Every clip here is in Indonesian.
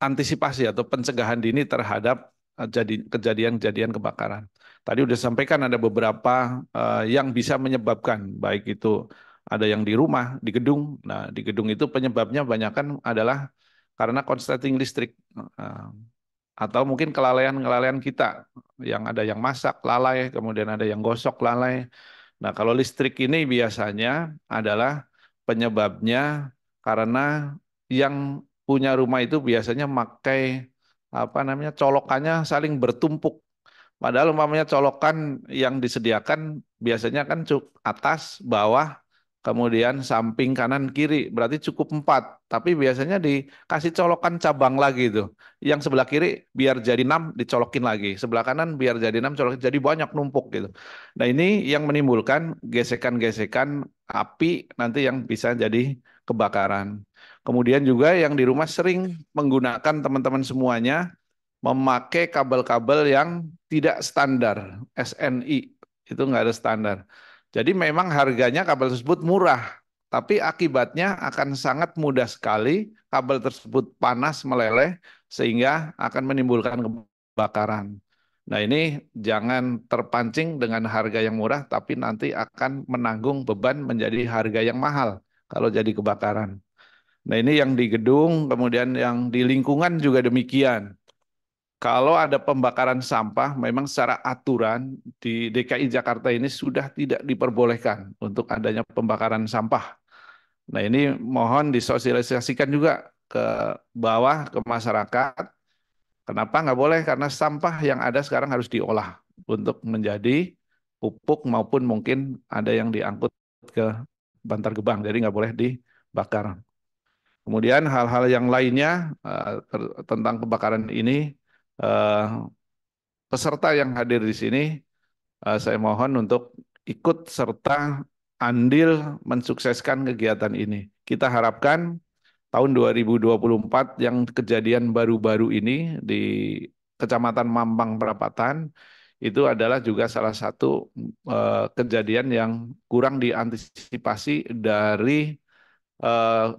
antisipasi atau pencegahan dini terhadap kejadian-kejadian kebakaran. Tadi udah sampaikan ada beberapa yang bisa menyebabkan, baik itu ada yang di rumah, di gedung. Nah, di gedung itu penyebabnya banyak kan adalah karena konsleting listrik. Eh, atau mungkin kelalaian-kelalaian kita, yang ada yang masak lalai, kemudian ada yang gosok lalai. Nah, kalau listrik ini biasanya adalah penyebabnya karena yang punya rumah itu biasanya pakai apa namanya colokannya saling bertumpuk. Padahal umpamanya colokan yang disediakan biasanya kan atas, bawah, kemudian samping kanan kiri, berarti cukup 4. Tapi biasanya dikasih colokan cabang lagi tuh. Yang sebelah kiri biar jadi 6 dicolokin lagi, sebelah kanan biar jadi 6 colokin, jadi banyak numpuk gitu. Nah ini yang menimbulkan gesekan-gesekan api nanti yang bisa jadi kebakaran. Kemudian juga yang di rumah sering menggunakan teman-teman semuanya memakai kabel-kabel yang tidak standar, SNI, itu nggak ada standar. Jadi memang harganya kabel tersebut murah, tapi akibatnya akan sangat mudah sekali kabel tersebut panas meleleh sehingga akan menimbulkan kebakaran. Nah ini jangan terpancing dengan harga yang murah, tapi nanti akan menanggung beban menjadi harga yang mahal kalau jadi kebakaran. Nah ini yang di gedung, kemudian yang di lingkungan juga demikian. Kalau ada pembakaran sampah, memang secara aturan di DKI Jakarta ini sudah tidak diperbolehkan untuk adanya pembakaran sampah. Nah ini mohon disosialisasikan juga ke bawah, ke masyarakat. Kenapa nggak boleh? Karena sampah yang ada sekarang harus diolah untuk menjadi pupuk maupun mungkin ada yang diangkut ke Bantar Gebang, jadi nggak boleh dibakar. Kemudian hal-hal yang lainnya tentang kebakaran ini, eh, peserta yang hadir di sini, saya mohon untuk ikut serta andil mensukseskan kegiatan ini. Kita harapkan tahun 2024 yang kejadian baru-baru ini di Kecamatan Mampang Perapatan itu adalah juga salah satu kejadian yang kurang diantisipasi dari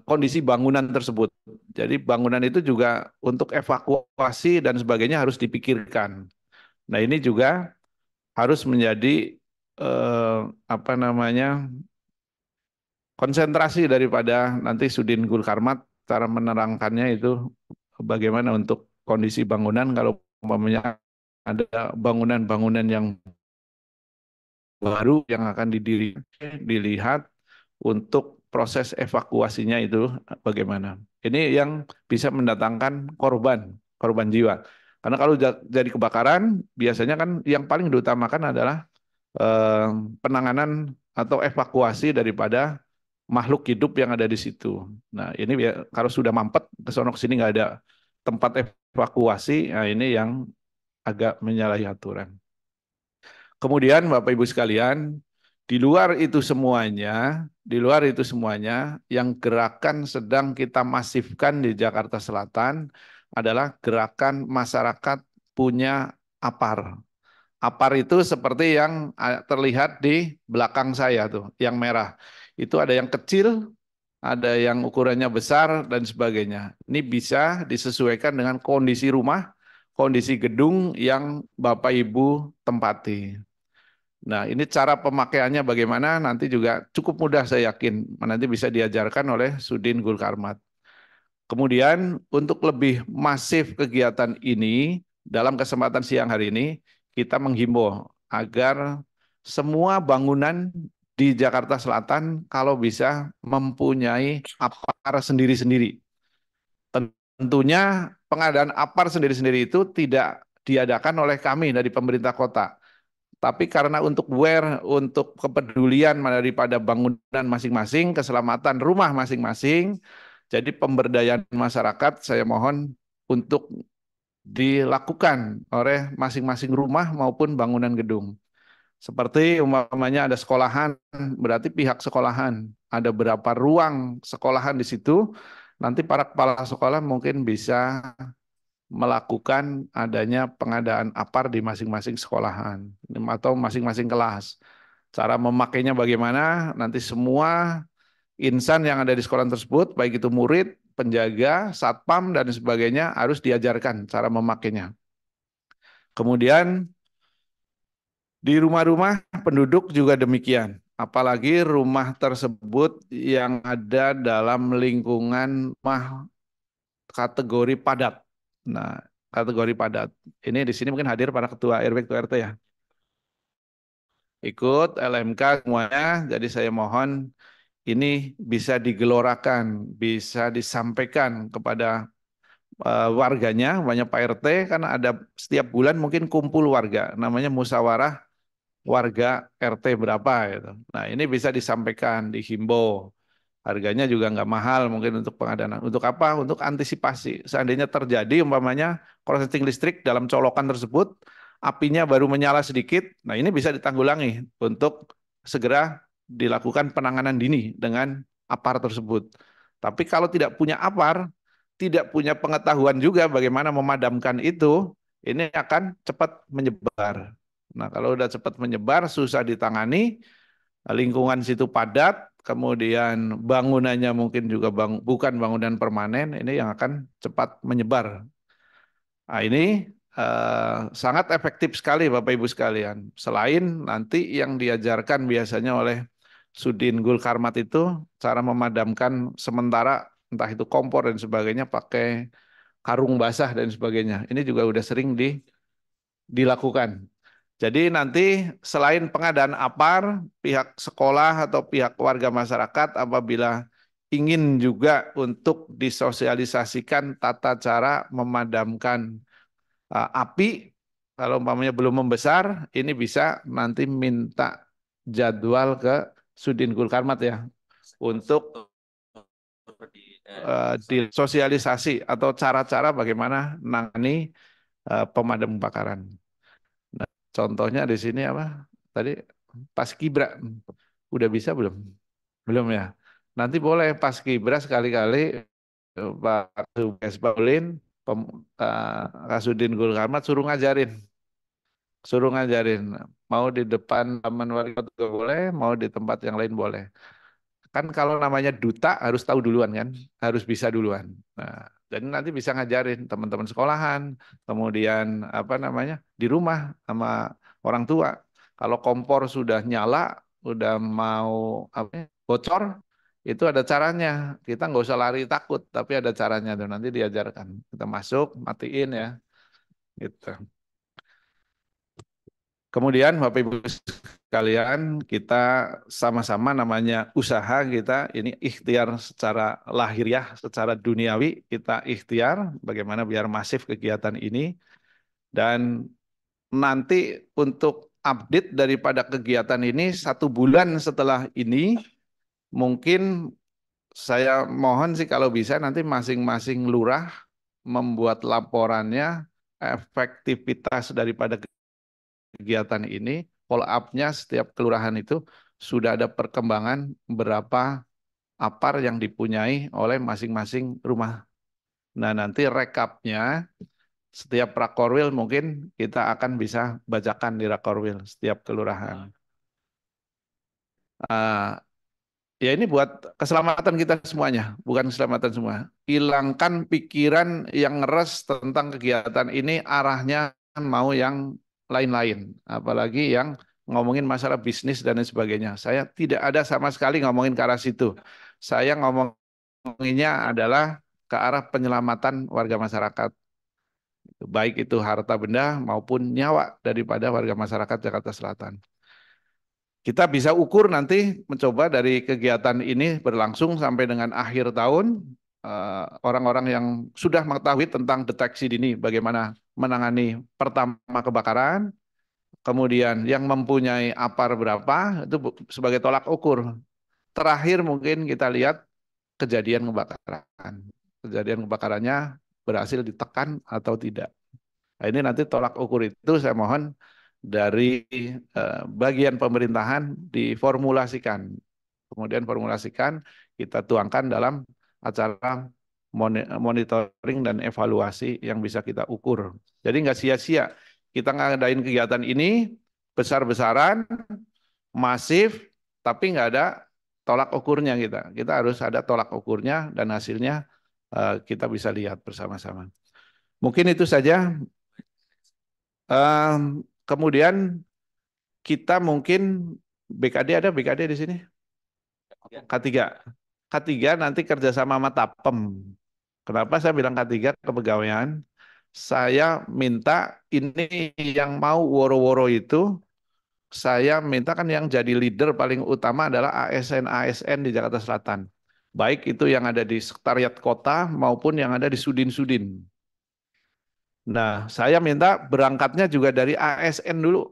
kondisi bangunan tersebut. Jadi bangunan itu juga untuk evakuasi dan sebagainya harus dipikirkan. Nah, ini juga harus menjadi eh, apa namanya konsentrasi daripada nanti Sudin Gul Karmat cara menerangkannya itu bagaimana untuk kondisi bangunan kalau umpamanya ada bangunan-bangunan yang baru yang akan dilihat untuk proses evakuasinya itu bagaimana. Ini yang bisa mendatangkan korban, korban jiwa. Karena kalau jadi kebakaran, biasanya kan yang paling diutamakan adalah eh, penanganan atau evakuasi daripada makhluk hidup yang ada di situ. Nah, ini kalau sudah mampet ke sono sini nggak ada tempat evakuasi, nah ini yang agak menyalahi aturan. Kemudian Bapak Ibu sekalian, di luar itu semuanya, yang gerakan sedang kita masifkan di Jakarta Selatan adalah gerakan masyarakat punya APAR. APAR itu seperti yang terlihat di belakang saya tuh, yang merah. Itu ada yang kecil, ada yang ukurannya besar dan sebagainya. Ini bisa disesuaikan dengan kondisi rumah, kondisi gedung yang Bapak Ibu tempati. Nah, ini cara pemakaiannya bagaimana nanti juga cukup mudah saya yakin. Nanti bisa diajarkan oleh Sudin Gul Karmat. Kemudian untuk lebih masif kegiatan ini, dalam kesempatan siang hari ini, kita menghimbau agar semua bangunan di Jakarta Selatan kalau bisa mempunyai APAR sendiri-sendiri. Tentunya pengadaan APAR sendiri-sendiri itu tidak diadakan oleh kami dari pemerintah kota. Tapi karena untuk untuk kepedulian daripada bangunan masing-masing, keselamatan rumah masing-masing, jadi pemberdayaan masyarakat saya mohon untuk dilakukan oleh masing-masing rumah maupun bangunan gedung. Seperti umpamanya ada sekolahan, berarti pihak sekolahan, ada berapa ruang sekolahan di situ, nanti para kepala sekolah mungkin bisa melakukan adanya pengadaan APAR di masing-masing sekolahan atau masing-masing kelas. Cara memakainya bagaimana, nanti semua insan yang ada di sekolah tersebut, baik itu murid, penjaga, satpam, dan sebagainya, harus diajarkan cara memakainya. Kemudian di rumah-rumah penduduk juga demikian. Apalagi rumah tersebut yang ada dalam lingkungan rumah kategori padat. Nah, kategori padat. Ini di sini mungkin hadir para ketua RW, ketua RT ya. Ikut LMK semuanya. Jadi saya mohon ini bisa digelorakan, bisa disampaikan kepada warganya, banyak Pak RT, karena ada setiap bulan mungkin kumpul warga, namanya musyawarah warga RT berapa gitu. Nah, ini bisa disampaikan, dihimbau. Harganya juga nggak mahal mungkin untuk pengadaan. Untuk apa? Untuk antisipasi. Seandainya terjadi umpamanya korsleting listrik dalam colokan tersebut, apinya baru menyala sedikit, nah ini bisa ditanggulangi untuk segera dilakukan penanganan dini dengan APAR tersebut. Tapi kalau tidak punya APAR, tidak punya pengetahuan juga bagaimana memadamkan itu, ini akan cepat menyebar. Nah, kalau udah cepat menyebar, susah ditangani, lingkungan situ padat, kemudian bangunannya mungkin juga bukan bangunan permanen, ini yang akan cepat menyebar. Nah, ini sangat efektif sekali Bapak Ibu sekalian. Selain nanti yang diajarkan biasanya oleh Sudin Gul Karmat itu cara memadamkan sementara entah itu kompor dan sebagainya pakai karung basah dan sebagainya. Ini juga udah sering dilakukan. Jadi nanti selain pengadaan APAR, pihak sekolah atau pihak warga masyarakat apabila ingin juga untuk disosialisasikan tata cara memadamkan api, kalau umpamanya belum membesar, ini bisa nanti minta jadwal ke Sudin Gul Karmat ya, untuk disosialisasi atau cara-cara bagaimana menangani pemadam kebakaran. Nah, contohnya di sini apa? Tadi Paskibra. Udah bisa belum? Belum ya. Nanti boleh Paskibra sekali-kali Pak Subes Paulin, Kasudin Gul Karmat suruh ngajarin. Mau di depan Taman Wali Kota juga boleh, mau di tempat yang lain boleh. Kan kalau namanya duta harus tahu duluan kan, harus bisa duluan. Nah, jadi nanti bisa ngajarin teman-teman sekolahan, kemudian apa namanya di rumah sama orang tua. Kalau kompor sudah nyala, udah mau apa ya, bocor, itu ada caranya. Kita nggak usah lari takut, tapi ada caranya tuh nanti diajarkan. Kita masuk, matiin ya, gitu. Kemudian Bapak Ibu sekalian, kita sama-sama namanya usaha kita ini ikhtiar secara lahiriah, secara duniawi kita ikhtiar bagaimana biar masif kegiatan ini dan nanti untuk update daripada kegiatan ini 1 bulan setelah ini mungkin saya mohon sih kalau bisa nanti masing-masing lurah membuat laporannya efektivitas daripada kegiatan ini, follow up-nya setiap kelurahan itu sudah ada perkembangan berapa APAR yang dipunyai oleh masing-masing rumah. Nah, nanti rekapnya setiap Rakorwil mungkin kita akan bisa bacakan di Rakorwil setiap kelurahan. Ya ini buat keselamatan kita semuanya, bukan keselamatan semua. Hilangkan pikiran yang ngeres tentang kegiatan ini arahnya mau yang lain-lain. Apalagi yang ngomongin masalah bisnis dan lain sebagainya. Saya tidak ada sama sekali ngomongin ke arah situ. Saya ngomonginnya adalah ke arah penyelamatan warga masyarakat. Baik itu harta benda maupun nyawa daripada warga masyarakat Jakarta Selatan. Kita bisa ukur nanti mencoba dari kegiatan ini berlangsung sampai dengan akhir tahun, orang-orang yang sudah mengetahui tentang deteksi dini, bagaimana menangani pertama kebakaran, kemudian yang mempunyai APAR berapa, itu sebagai tolak ukur. Terakhir mungkin kita lihat kejadian kebakaran. Kejadian kebakarannya berhasil ditekan atau tidak. Nah, ini nanti tolak ukur itu saya mohon dari bagian pemerintahan diformulasikan. Kemudian formulasikan, kita tuangkan dalam acara monitoring dan evaluasi yang bisa kita ukur. Jadi nggak sia-sia kita ngadain kegiatan ini besar-besaran, masif, tapi nggak ada tolak ukurnya kita. Kita harus ada tolak ukurnya dan hasilnya kita bisa lihat bersama-sama. Mungkin itu saja. Kemudian kita mungkin BKD ada BKD di sini? K3. K3 nanti kerjasama sama Tapem. Kenapa saya bilang K3 kepegawaian? Saya minta ini yang mau woro-woro itu, saya minta kan yang jadi leader paling utama adalah ASN-ASN di Jakarta Selatan. Baik itu yang ada di sekretariat kota maupun yang ada di Sudin-Sudin. Nah, saya minta berangkatnya juga dari ASN dulu.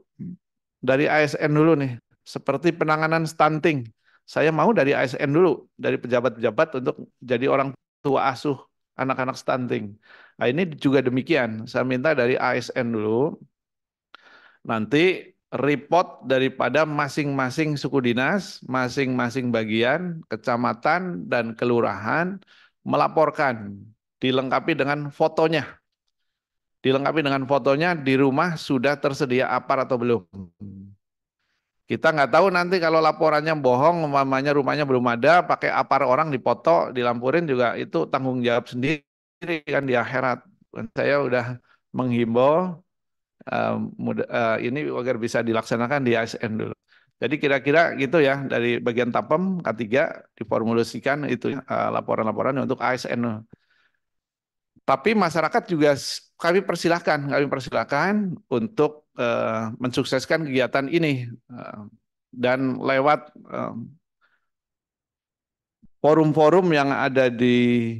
Dari ASN dulu nih. Seperti penanganan stunting. Saya mau dari ASN dulu, dari pejabat-pejabat untuk jadi orang tua asuh anak-anak stunting. Nah, ini juga demikian. Saya minta dari ASN dulu. Nanti report daripada masing-masing suku dinas, masing-masing bagian, kecamatan, dan kelurahan melaporkan. Dilengkapi dengan fotonya. Dilengkapi dengan fotonya di rumah sudah tersedia APAR atau belum. Kita nggak tahu nanti kalau laporannya bohong, umpamanya rumahnya belum ada, pakai APAR orang dipoto, dilampurin juga itu tanggung jawab sendiri kan di akhirat. Saya udah menghimbau ini agar bisa dilaksanakan di ASN dulu. Jadi kira-kira gitu ya dari bagian Tapem K3 diformulasikan itu laporan-laporan untuk ASN. Tapi masyarakat juga kami persilahkan untuk mensukseskan kegiatan ini dan lewat forum-forum yang ada di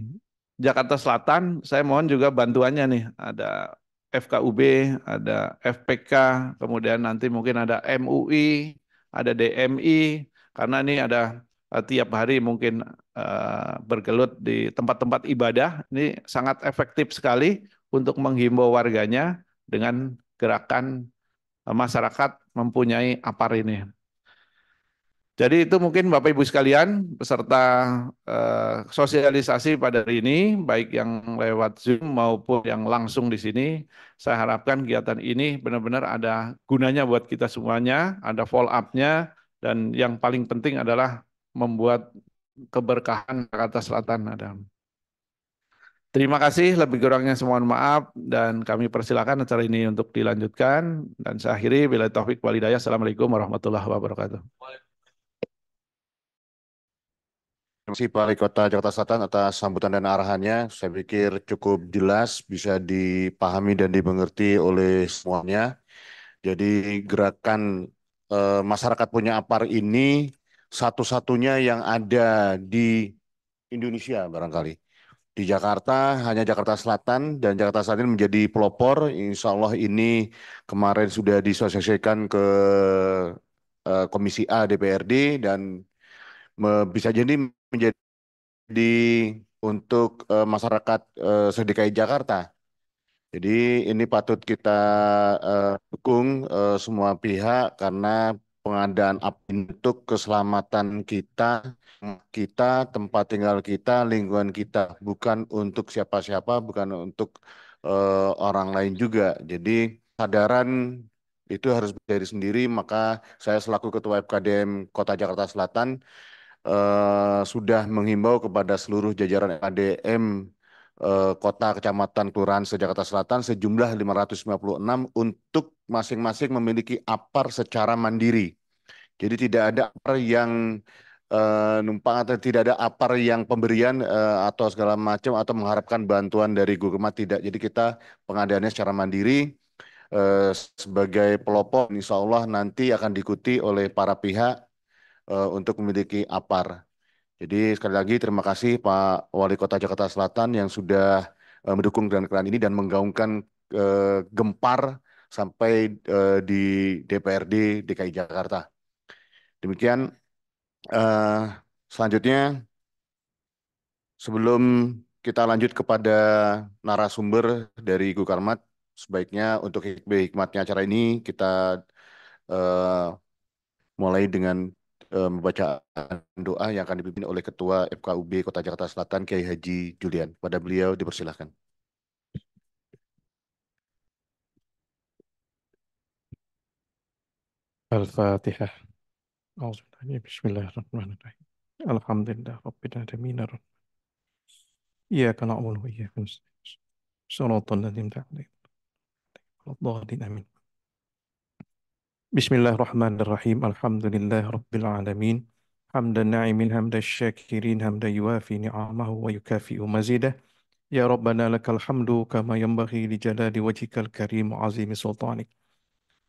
Jakarta Selatan, saya mohon juga bantuannya nih. Ada FKUB, ada FPK, kemudian nanti mungkin ada MUI, ada DMI, karena ini ada tiap hari mungkin bergelut di tempat-tempat ibadah. Ini sangat efektif sekali untuk menghimbau warganya dengan gerakan masyarakat mempunyai APAR ini. Jadi itu mungkin Bapak Ibu sekalian beserta sosialisasi pada hari ini, baik yang lewat Zoom maupun yang langsung di sini. Saya harapkan kegiatan ini benar-benar ada gunanya buat kita semuanya, ada follow up-nya, dan yang paling penting adalah membuat keberkahan Jakarta Selatan. Terima kasih, lebih kurangnya mohon maaf, dan kami persilakan acara ini untuk dilanjutkan. Dan saya akhiri, bila taufik walhidayah. Assalamualaikum warahmatullahi wabarakatuh. Terima kasih Pak Wali Kota Jakarta Selatan atas sambutan dan arahannya. Saya pikir cukup jelas, bisa dipahami dan dimengerti oleh semuanya. Jadi gerakan masyarakat punya APAR ini satu-satunya yang ada di Indonesia barangkali. Di Jakarta, hanya Jakarta Selatan dan Jakarta Selatan menjadi pelopor. Insya Allah ini kemarin sudah disosialisasikan ke Komisi A DPRD dan bisa jadi menjadi untuk masyarakat seDKI Jakarta. Jadi ini patut kita dukung semua pihak karena pengadaan api untuk keselamatan kita, kita, tempat tinggal kita, lingkungan kita, bukan untuk siapa-siapa, bukan untuk orang lain juga. Jadi kesadaran itu harus dari sendiri. Maka saya selaku Ketua FKDM Kota Jakarta Selatan sudah menghimbau kepada seluruh jajaran ADM kota, kecamatan, kelurahan se-Jakarta Selatan sejumlah 556 untuk masing-masing memiliki APAR secara mandiri. Jadi tidak ada APAR yang numpang atau tidak ada APAR yang pemberian atau segala macam atau mengharapkan bantuan dari Gugema, tidak. Jadi kita pengadaannya secara mandiri sebagai pelopor. Insya Allah nanti akan diikuti oleh para pihak untuk memiliki APAR. Jadi sekali lagi terima kasih Pak Wali Kota Jakarta Selatan yang sudah mendukung gerakan ini dan menggaungkan Gempar sampai di DPRD DKI Jakarta. Demikian eh, selanjutnya sebelum kita lanjut kepada narasumber dari Gukarmat, sebaiknya untuk hikmatnya acara ini kita eh, mulai dengan membaca doa yang akan dipimpin oleh Ketua FKUB Kota Jakarta Selatan, Kiai Haji Julian. Pada beliau dipersilahkan. Al-Fatihah. Bismillahirrahmanirrahim. Alhamdulillah Rabbil Alamin. Iyyaka na'budu wa iyyaka nasta'in. Shiratal ladzina an'amta 'alaihim. Amin. Bismillahirrahmanirrahim. Alhamdulillah Rabbil Alamin. Hamdan na'imin hamdan syakirin hamdan yuafi ni'amahu wa yukafi'u mazidah. Ya Rabbana lakal hamdu kama yanbaghi li jalali wajhikal karim wa azimi sultanik.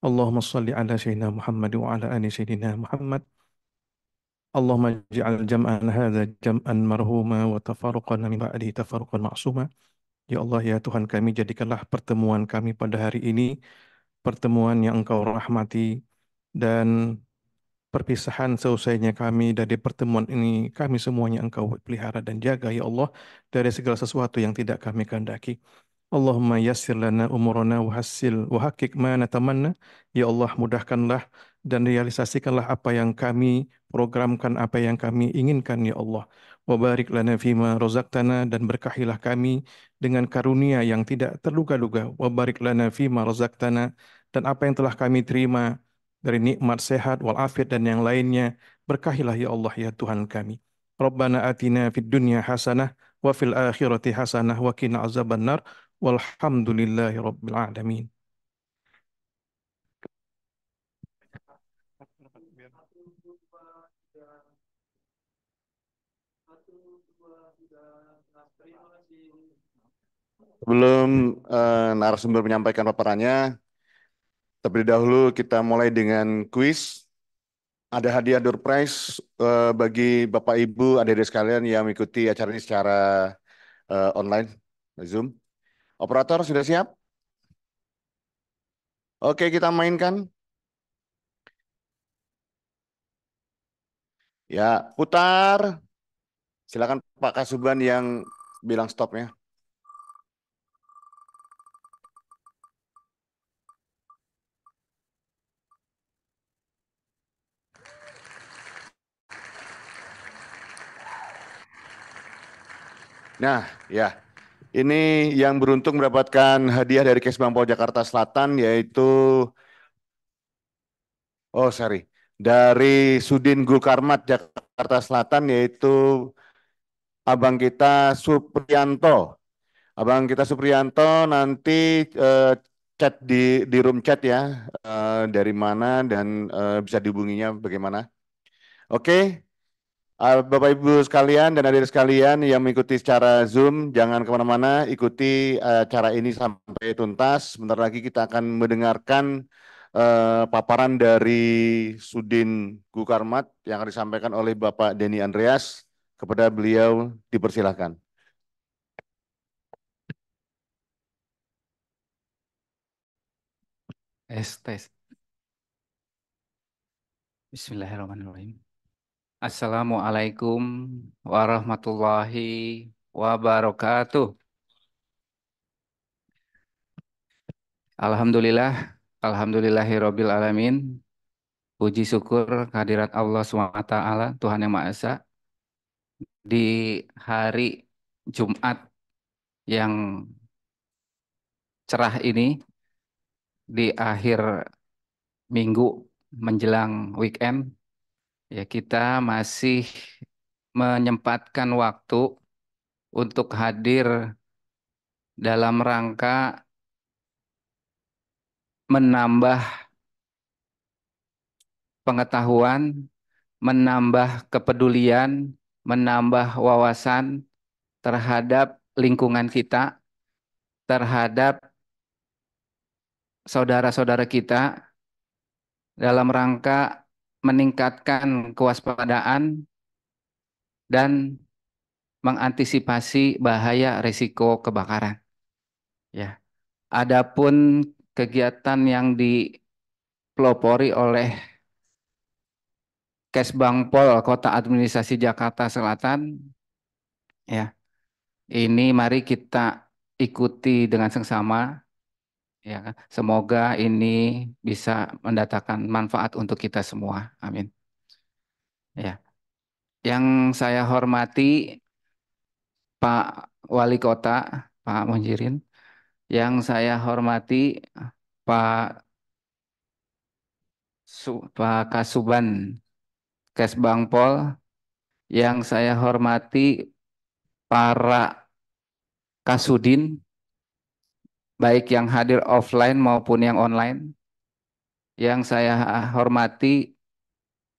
Allahumma salli ala sayyidina Muhammad wa ala ali sayyidina Muhammad. Allahumma ij'al jam'an hadza jam'an marhuma wa tafarruqana min ba'di tafarruqan ma'suma. Ya Allah ya Tuhan kami, jadikanlah pertemuan kami pada hari ini pertemuan yang Engkau rahmati, dan perpisahan seusainya kami dari pertemuan ini, kami semuanya Engkau pelihara dan jaga ya Allah dari segala sesuatu yang tidak kami kehendaki. Allahumma yassir lana umurana wa hassil wa haqiq ma natamanna. Ya Allah, mudahkanlah dan realisasikanlah apa yang kami programkan, apa yang kami inginkan ya Allah. Wa barik lana fima razaqtana, dan berkahilah kami dengan karunia yang tidak terduga-duga. Wa barik lana fima razaqtana, dan apa yang telah kami terima dari nikmat sehat walafiat dan yang lainnya, berkahilah ya Allah ya Tuhan kami. Rabbana atina fid dunya hasanah wa fil akhirati hasanah wa qina azabannar. Walhamdulillahi Rabbil Alamin. Sebelum narasumber menyampaikan paparannya, terlebih dahulu kita mulai dengan kuis. Ada hadiah door prize bagi Bapak Ibu, adik-adik sekalian yang mengikuti acara ini secara online, Zoom. Operator sudah siap? Oke, kita mainkan. Ya, putar. Silakan Pak Kasuban yang bilang stopnya. Nah, ya. Ini yang beruntung mendapatkan hadiah dari Kesbangpol Jakarta Selatan, yaitu, oh sorry, dari Sudin Gulkarmat Jakarta Selatan, yaitu Abang kita Supriyanto. Abang kita Supriyanto nanti eh, chat di room chat ya, dari mana dan bisa dihubunginya bagaimana. Oke. Bapak Ibu sekalian dan adik sekalian yang mengikuti secara Zoom, jangan kemana-mana, ikuti acara ini sampai tuntas. Sebentar lagi kita akan mendengarkan paparan dari Sudin Gukarmat yang akan disampaikan oleh Bapak Denny Andreas. Kepada beliau dipersilahkan. Tes. Bismillahirrahmanirrahim. Assalamualaikum warahmatullahi wabarakatuh. Alhamdulillah, alhamdulillahirabbil alamin. Puji syukur kehadirat Allah SWT, Tuhan Yang Maha Esa, di hari Jumat yang cerah ini, di akhir minggu menjelang weekend, ya kita masih menyempatkan waktu untuk hadir dalam rangka menambah pengetahuan, menambah kepedulian, menambah wawasan terhadap lingkungan kita, terhadap saudara-saudara kita, dalam rangka meningkatkan kewaspadaan dan mengantisipasi bahaya risiko kebakaran. Ya, adapun kegiatan yang dipelopori oleh Kesbangpol Kota Administrasi Jakarta Selatan, ya, ini mari kita ikuti dengan seksama, ya kan? Semoga ini bisa mendatangkan manfaat untuk kita semua. Amin. Ya, yang saya hormati Pak Wali Kota, Pak Munjirin, yang saya hormati Pak Pak Kasuban Kesbangpol, yang saya hormati para Kasudin, baik yang hadir offline maupun yang online. Yang saya hormati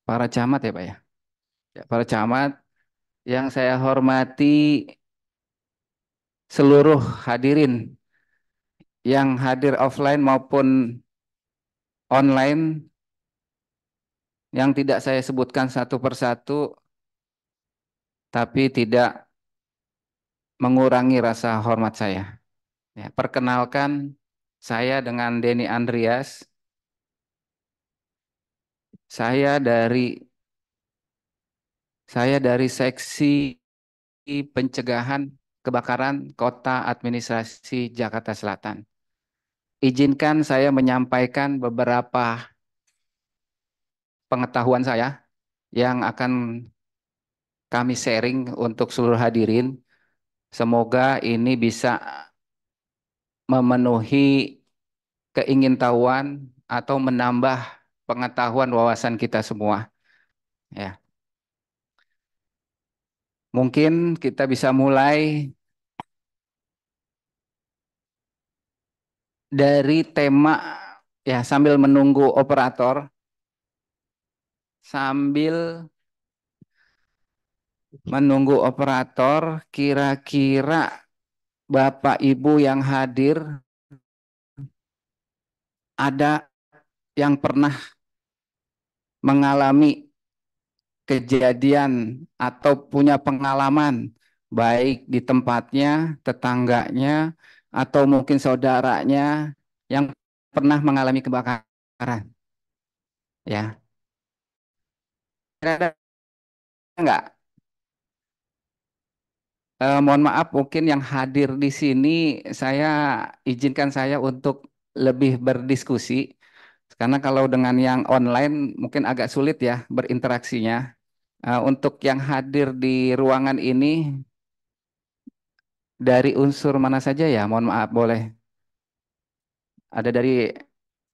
para camat ya Pak ya. Ya, para camat, yang saya hormati seluruh hadirin yang hadir offline maupun online, yang tidak saya sebutkan satu persatu, tapi tidak mengurangi rasa hormat saya. Ya, perkenalkan, saya dengan Denny Andreas. Saya dari seksi pencegahan kebakaran Kota Administrasi Jakarta Selatan. Izinkan saya menyampaikan beberapa pengetahuan saya yang akan kami sharing untuk seluruh hadirin. Semoga ini bisa memenuhi keingintahuan atau menambah pengetahuan wawasan kita semua. Ya, mungkin kita bisa mulai dari tema ya, sambil menunggu operator, sambil menunggu operator, kira-kira Bapak Ibu yang hadir ada yang pernah mengalami kejadian atau punya pengalaman baik di tempatnya, tetangganya, atau mungkin saudaranya yang pernah mengalami kebakaran, ya. Ada enggak? Mohon maaf, mungkin yang hadir di sini saya izinkan saya untuk lebih berdiskusi, karena kalau dengan yang online mungkin agak sulit ya berinteraksinya. Untuk yang hadir di ruangan ini dari unsur mana saja ya? Mohon maaf, boleh. Ada dari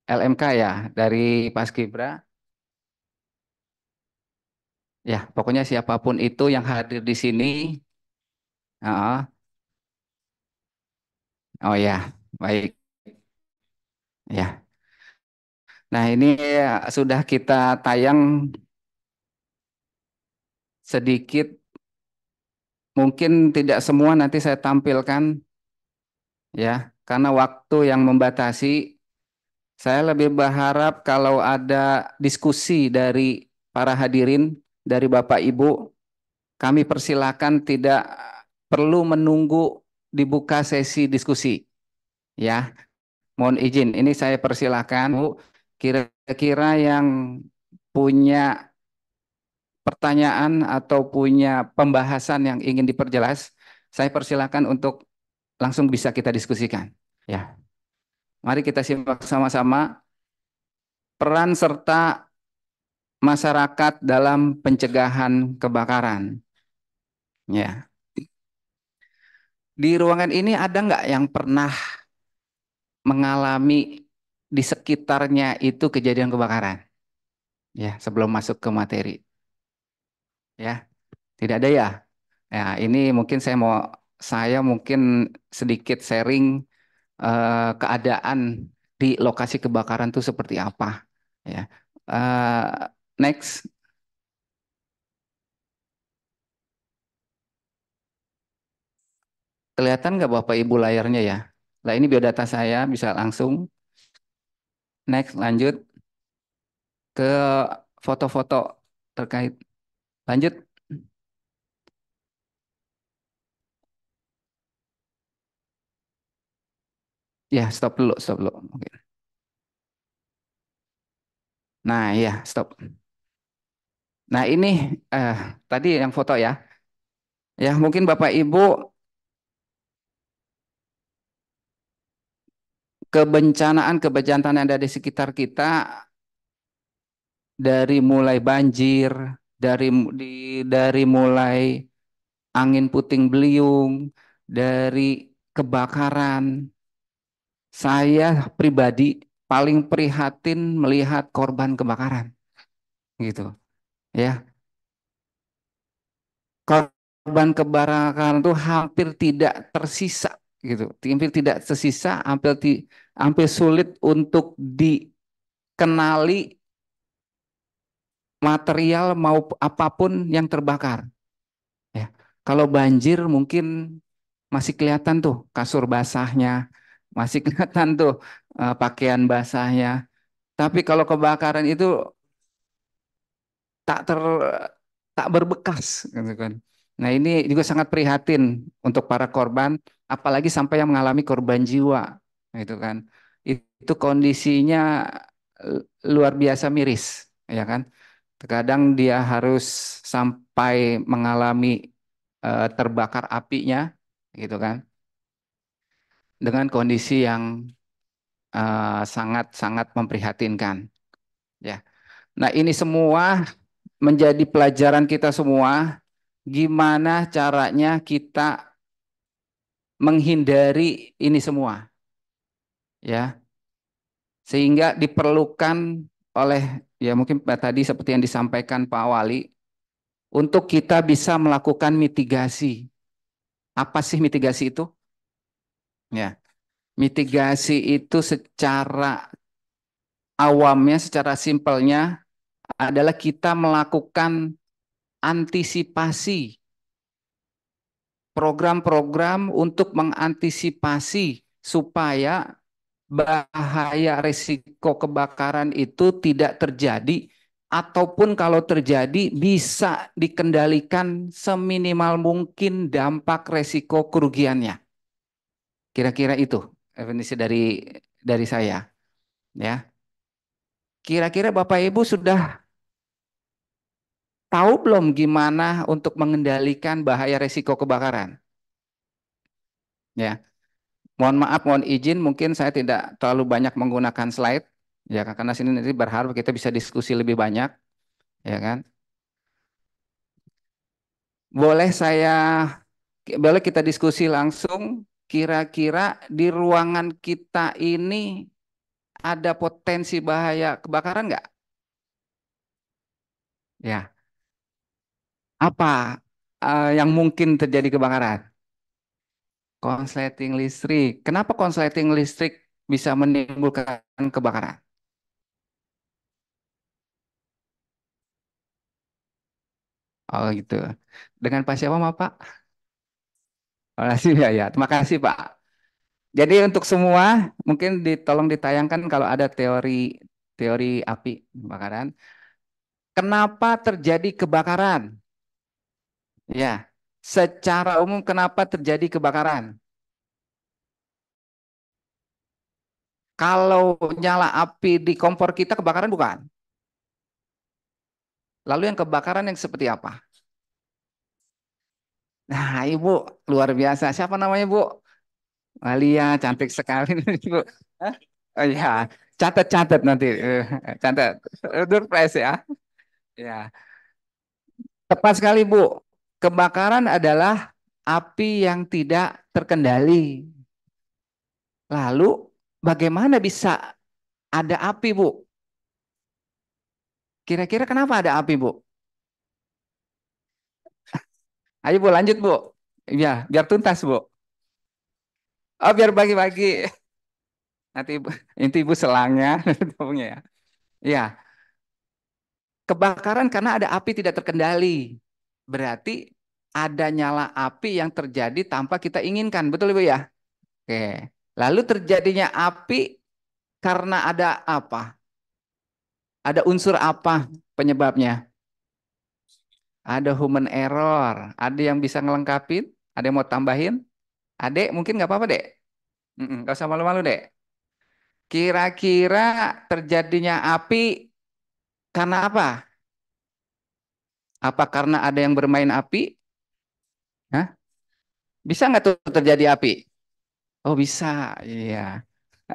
LMK ya, dari Paskibra. Ya, pokoknya siapapun itu yang hadir di sini. Ah, oh ya, baik. Ya. Nah, ini sudah kita tayang sedikit. Mungkin tidak semua nanti saya tampilkan ya, karena waktu yang membatasi. Saya lebih berharap kalau ada diskusi dari para hadirin, dari Bapak Ibu, kami persilakan, tidak perlu menunggu dibuka sesi diskusi. Ya, mohon izin, ini saya persilakan, Bu. Kira-kira yang punya pertanyaan atau punya pembahasan yang ingin diperjelas, saya persilakan untuk langsung bisa kita diskusikan. Ya, mari kita simak sama-sama peran serta masyarakat dalam pencegahan kebakaran. Ya, di ruangan ini ada nggak yang pernah mengalami di sekitarnya itu kejadian kebakaran? Ya, sebelum masuk ke materi. Ya, tidak ada ya. Ya, ini mungkin saya mungkin sedikit sharing keadaan di lokasi kebakaran itu seperti apa. Ya, next. Kelihatan nggak Bapak Ibu layarnya ya? Nah, ini biodata saya, bisa langsung. Next, lanjut ke foto-foto terkait. Lanjut. Ya, stop dulu, stop dulu. Oke. Nah, ya, stop. Nah, ini tadi yang foto ya. Ya, mungkin Bapak Ibu kebencanaan yang ada di sekitar kita, dari mulai banjir, dari mulai angin puting beliung, dari kebakaran. Saya pribadi paling prihatin melihat korban kebakaran, gitu. Ya, korban kebakaran itu hampir tidak tersisa gitu, hampir tidak tersisa, hampir sulit untuk dikenali material mau apapun yang terbakar. Ya, kalau banjir mungkin masih kelihatan tuh kasur basahnya, masih kelihatan tuh pakaian basahnya. Tapi kalau kebakaran itu tak ter tak berbekas gitu kan. Nah, ini juga sangat prihatin untuk para korban, apalagi sampai yang mengalami korban jiwa gitu kan. Itu kondisinya luar biasa miris, ya kan. Terkadang dia harus sampai mengalami terbakar apinya gitu kan, dengan kondisi yang sangat-sangat memprihatinkan ya. Nah, ini semua menjadi pelajaran kita semua, gimana caranya kita menghindari ini semua, ya. Sehingga diperlukan oleh, ya mungkin tadi seperti yang disampaikan Pak Wali, untuk kita bisa melakukan mitigasi. Apa sih mitigasi itu? Ya, mitigasi itu secara awamnya, secara simpelnya adalah kita melakukan antisipasi, program-program untuk mengantisipasi supaya bahaya risiko kebakaran itu tidak terjadi, ataupun kalau terjadi bisa dikendalikan seminimal mungkin dampak risiko kerugiannya. Kira-kira itu definisi dari saya, ya. Kira-kira Bapak Ibu sudah tahu belum gimana untuk mengendalikan bahaya risiko kebakaran? Ya. Mohon maaf, mohon izin, mungkin saya tidak terlalu banyak menggunakan slide, ya karena sini nanti berharap kita bisa diskusi lebih banyak, ya kan? Boleh boleh kita diskusi langsung. Kira-kira di ruangan kita ini ada potensi bahaya kebakaran nggak? Ya, apa yang mungkin terjadi kebakaran? Konsleting listrik. Kenapa konsleting listrik bisa menimbulkan kebakaran? Oh gitu. Dengan Pak siapa, Pak? Terima kasih ya, ya. Terima kasih Pak. Jadi untuk semua mungkin tolong ditayangkan kalau ada teori teori api kebakaran. Kenapa terjadi kebakaran? Ya, secara umum kenapa terjadi kebakaran? Kalau nyala api di kompor kita kebakaran bukan? Lalu yang kebakaran yang seperti apa? Nah, Ibu luar biasa. Siapa namanya, Bu? Alia, cantik sekali Ibu. Hah? Oh ya, catat-catat nanti. Catat. Surprise ya. Ya, tepat sekali, Bu. Kebakaran adalah api yang tidak terkendali. Lalu, bagaimana bisa ada api, Bu? Kira-kira kenapa ada api, Bu? Ayo, Bu, lanjut, Bu. Ya, biar tuntas, Bu. Oh, biar bagi-bagi. Nanti Ibu, nanti Ibu selangnya. Ya. Ya, kebakaran karena ada api tidak terkendali. Berarti ada nyala api yang terjadi tanpa kita inginkan. Betul, Ibu ya? Oke. Lalu terjadinya api karena ada apa? Ada unsur apa penyebabnya? Ada human error. Ada yang bisa ngelengkapin? Ada yang mau tambahin? Adek, mungkin nggak apa-apa, Dek. Nggak usah malu-malu, Dek. Kira-kira terjadinya api karena apa? Apa karena ada yang bermain api? Hah? Bisa nggak tuh terjadi api? Oh, bisa. Iya.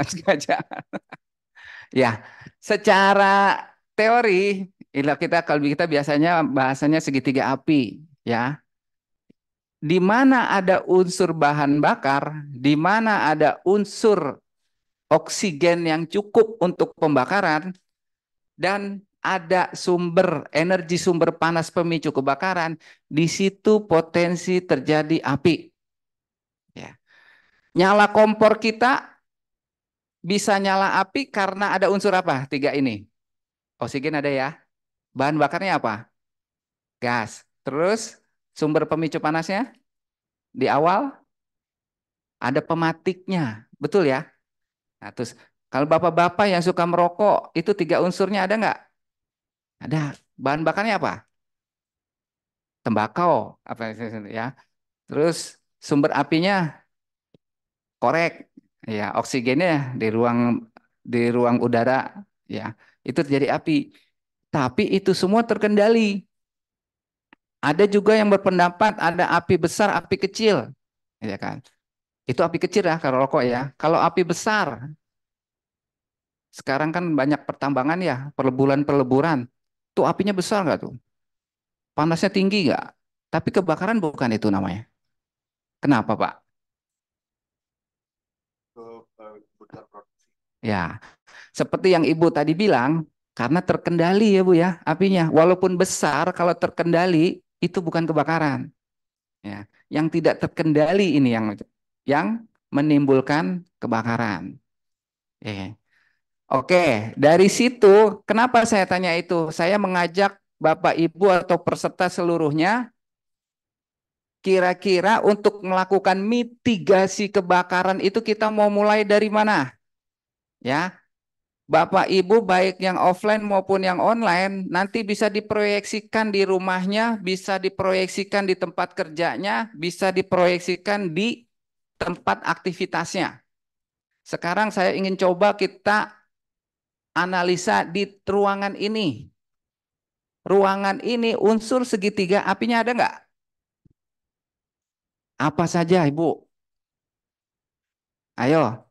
Sengaja. Ya, secara teori, kalau kita biasanya bahasanya segitiga api, ya. Di mana ada unsur bahan bakar, di mana ada unsur oksigen yang cukup untuk pembakaran, dan ada energi sumber panas pemicu kebakaran, di situ potensi terjadi api. Ya. Nyala kompor kita bisa nyala api karena ada unsur apa? 3 ini. Oksigen ada ya. Bahan bakarnya apa? Gas. Terus sumber pemicu panasnya di awal ada pematiknya. Betul ya? Nah, terus kalau bapak-bapak yang suka merokok, itu 3 unsurnya ada nggak? Ada. Bahan bakarnya apa? Tembakau. Apa ya? Terus sumber apinya korek. Ya, oksigennya di ruang udara. Ya, itu terjadi api. Tapi itu semua terkendali. Ada juga yang berpendapat ada api besar, api kecil, ya kan? Itu api kecil ya kalau rokok ya. Kalau api besar, sekarang kan banyak pertambangan ya, peleburan. Tuh apinya besar nggak tuh? Panasnya tinggi nggak? Tapi kebakaran bukan itu namanya. Kenapa Pak? Ya, seperti yang Ibu tadi bilang, karena terkendali ya Bu ya apinya. Walaupun besar, kalau terkendali itu bukan kebakaran. Ya, yang tidak terkendali ini yang menimbulkan kebakaran. Oke, dari situ kenapa saya tanya itu? Saya mengajak Bapak Ibu atau peserta seluruhnya kira-kira untuk melakukan mitigasi kebakaran itu kita mau mulai dari mana? Ya, Bapak Ibu baik yang offline maupun yang online nanti bisa diproyeksikan di rumahnya, bisa diproyeksikan di tempat kerjanya, bisa diproyeksikan di tempat aktivitasnya. Sekarang saya ingin coba kita analisa di ruangan ini. Ruangan ini unsur segitiga apinya ada nggak? Apa saja Ibu? Ayo.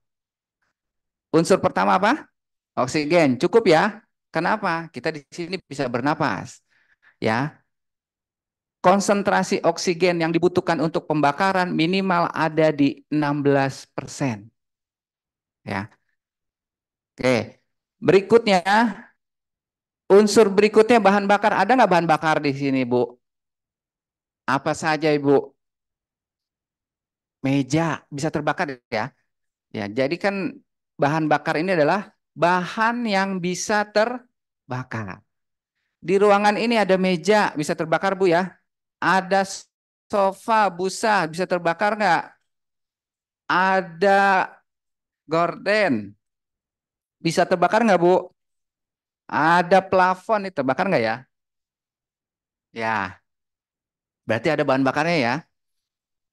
Unsur pertama apa? Oksigen. Cukup ya? Kenapa? Kita di sini bisa bernapas. Ya. Konsentrasi oksigen yang dibutuhkan untuk pembakaran minimal ada di 16%. Ya. Oke. Berikutnya, unsur berikutnya bahan bakar. Ada nggak bahan bakar di sini, Bu? Apa saja, Ibu? Meja bisa terbakar ya. Ya, jadi kan bahan bakar ini adalah bahan yang bisa terbakar. Di ruangan ini ada meja bisa terbakar Bu ya. Ada sofa busa bisa terbakar nggak? Ada gorden bisa terbakar nggak Bu? Ada plafon itu terbakar nggak ya? Ya, berarti ada bahan bakarnya ya.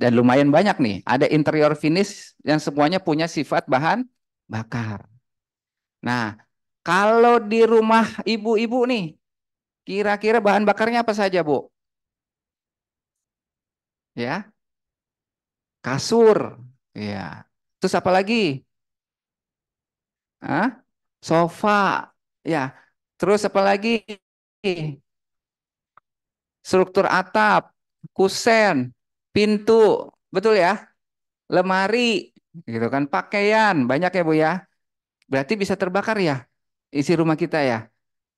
Dan lumayan banyak nih. Ada interior finish yang semuanya punya sifat bahan bakar. Nah, kalau di rumah ibu-ibu nih, kira-kira bahan bakarnya apa saja, Bu? Ya, kasur. Ya. Terus apa lagi? Hah? Sofa. Ya. Terus apa lagi? Struktur atap, kusen, pintu. Betul ya? Lemari. Gitu kan. Pakaian. Banyak ya, Bu ya? Berarti bisa terbakar ya? Isi rumah kita ya?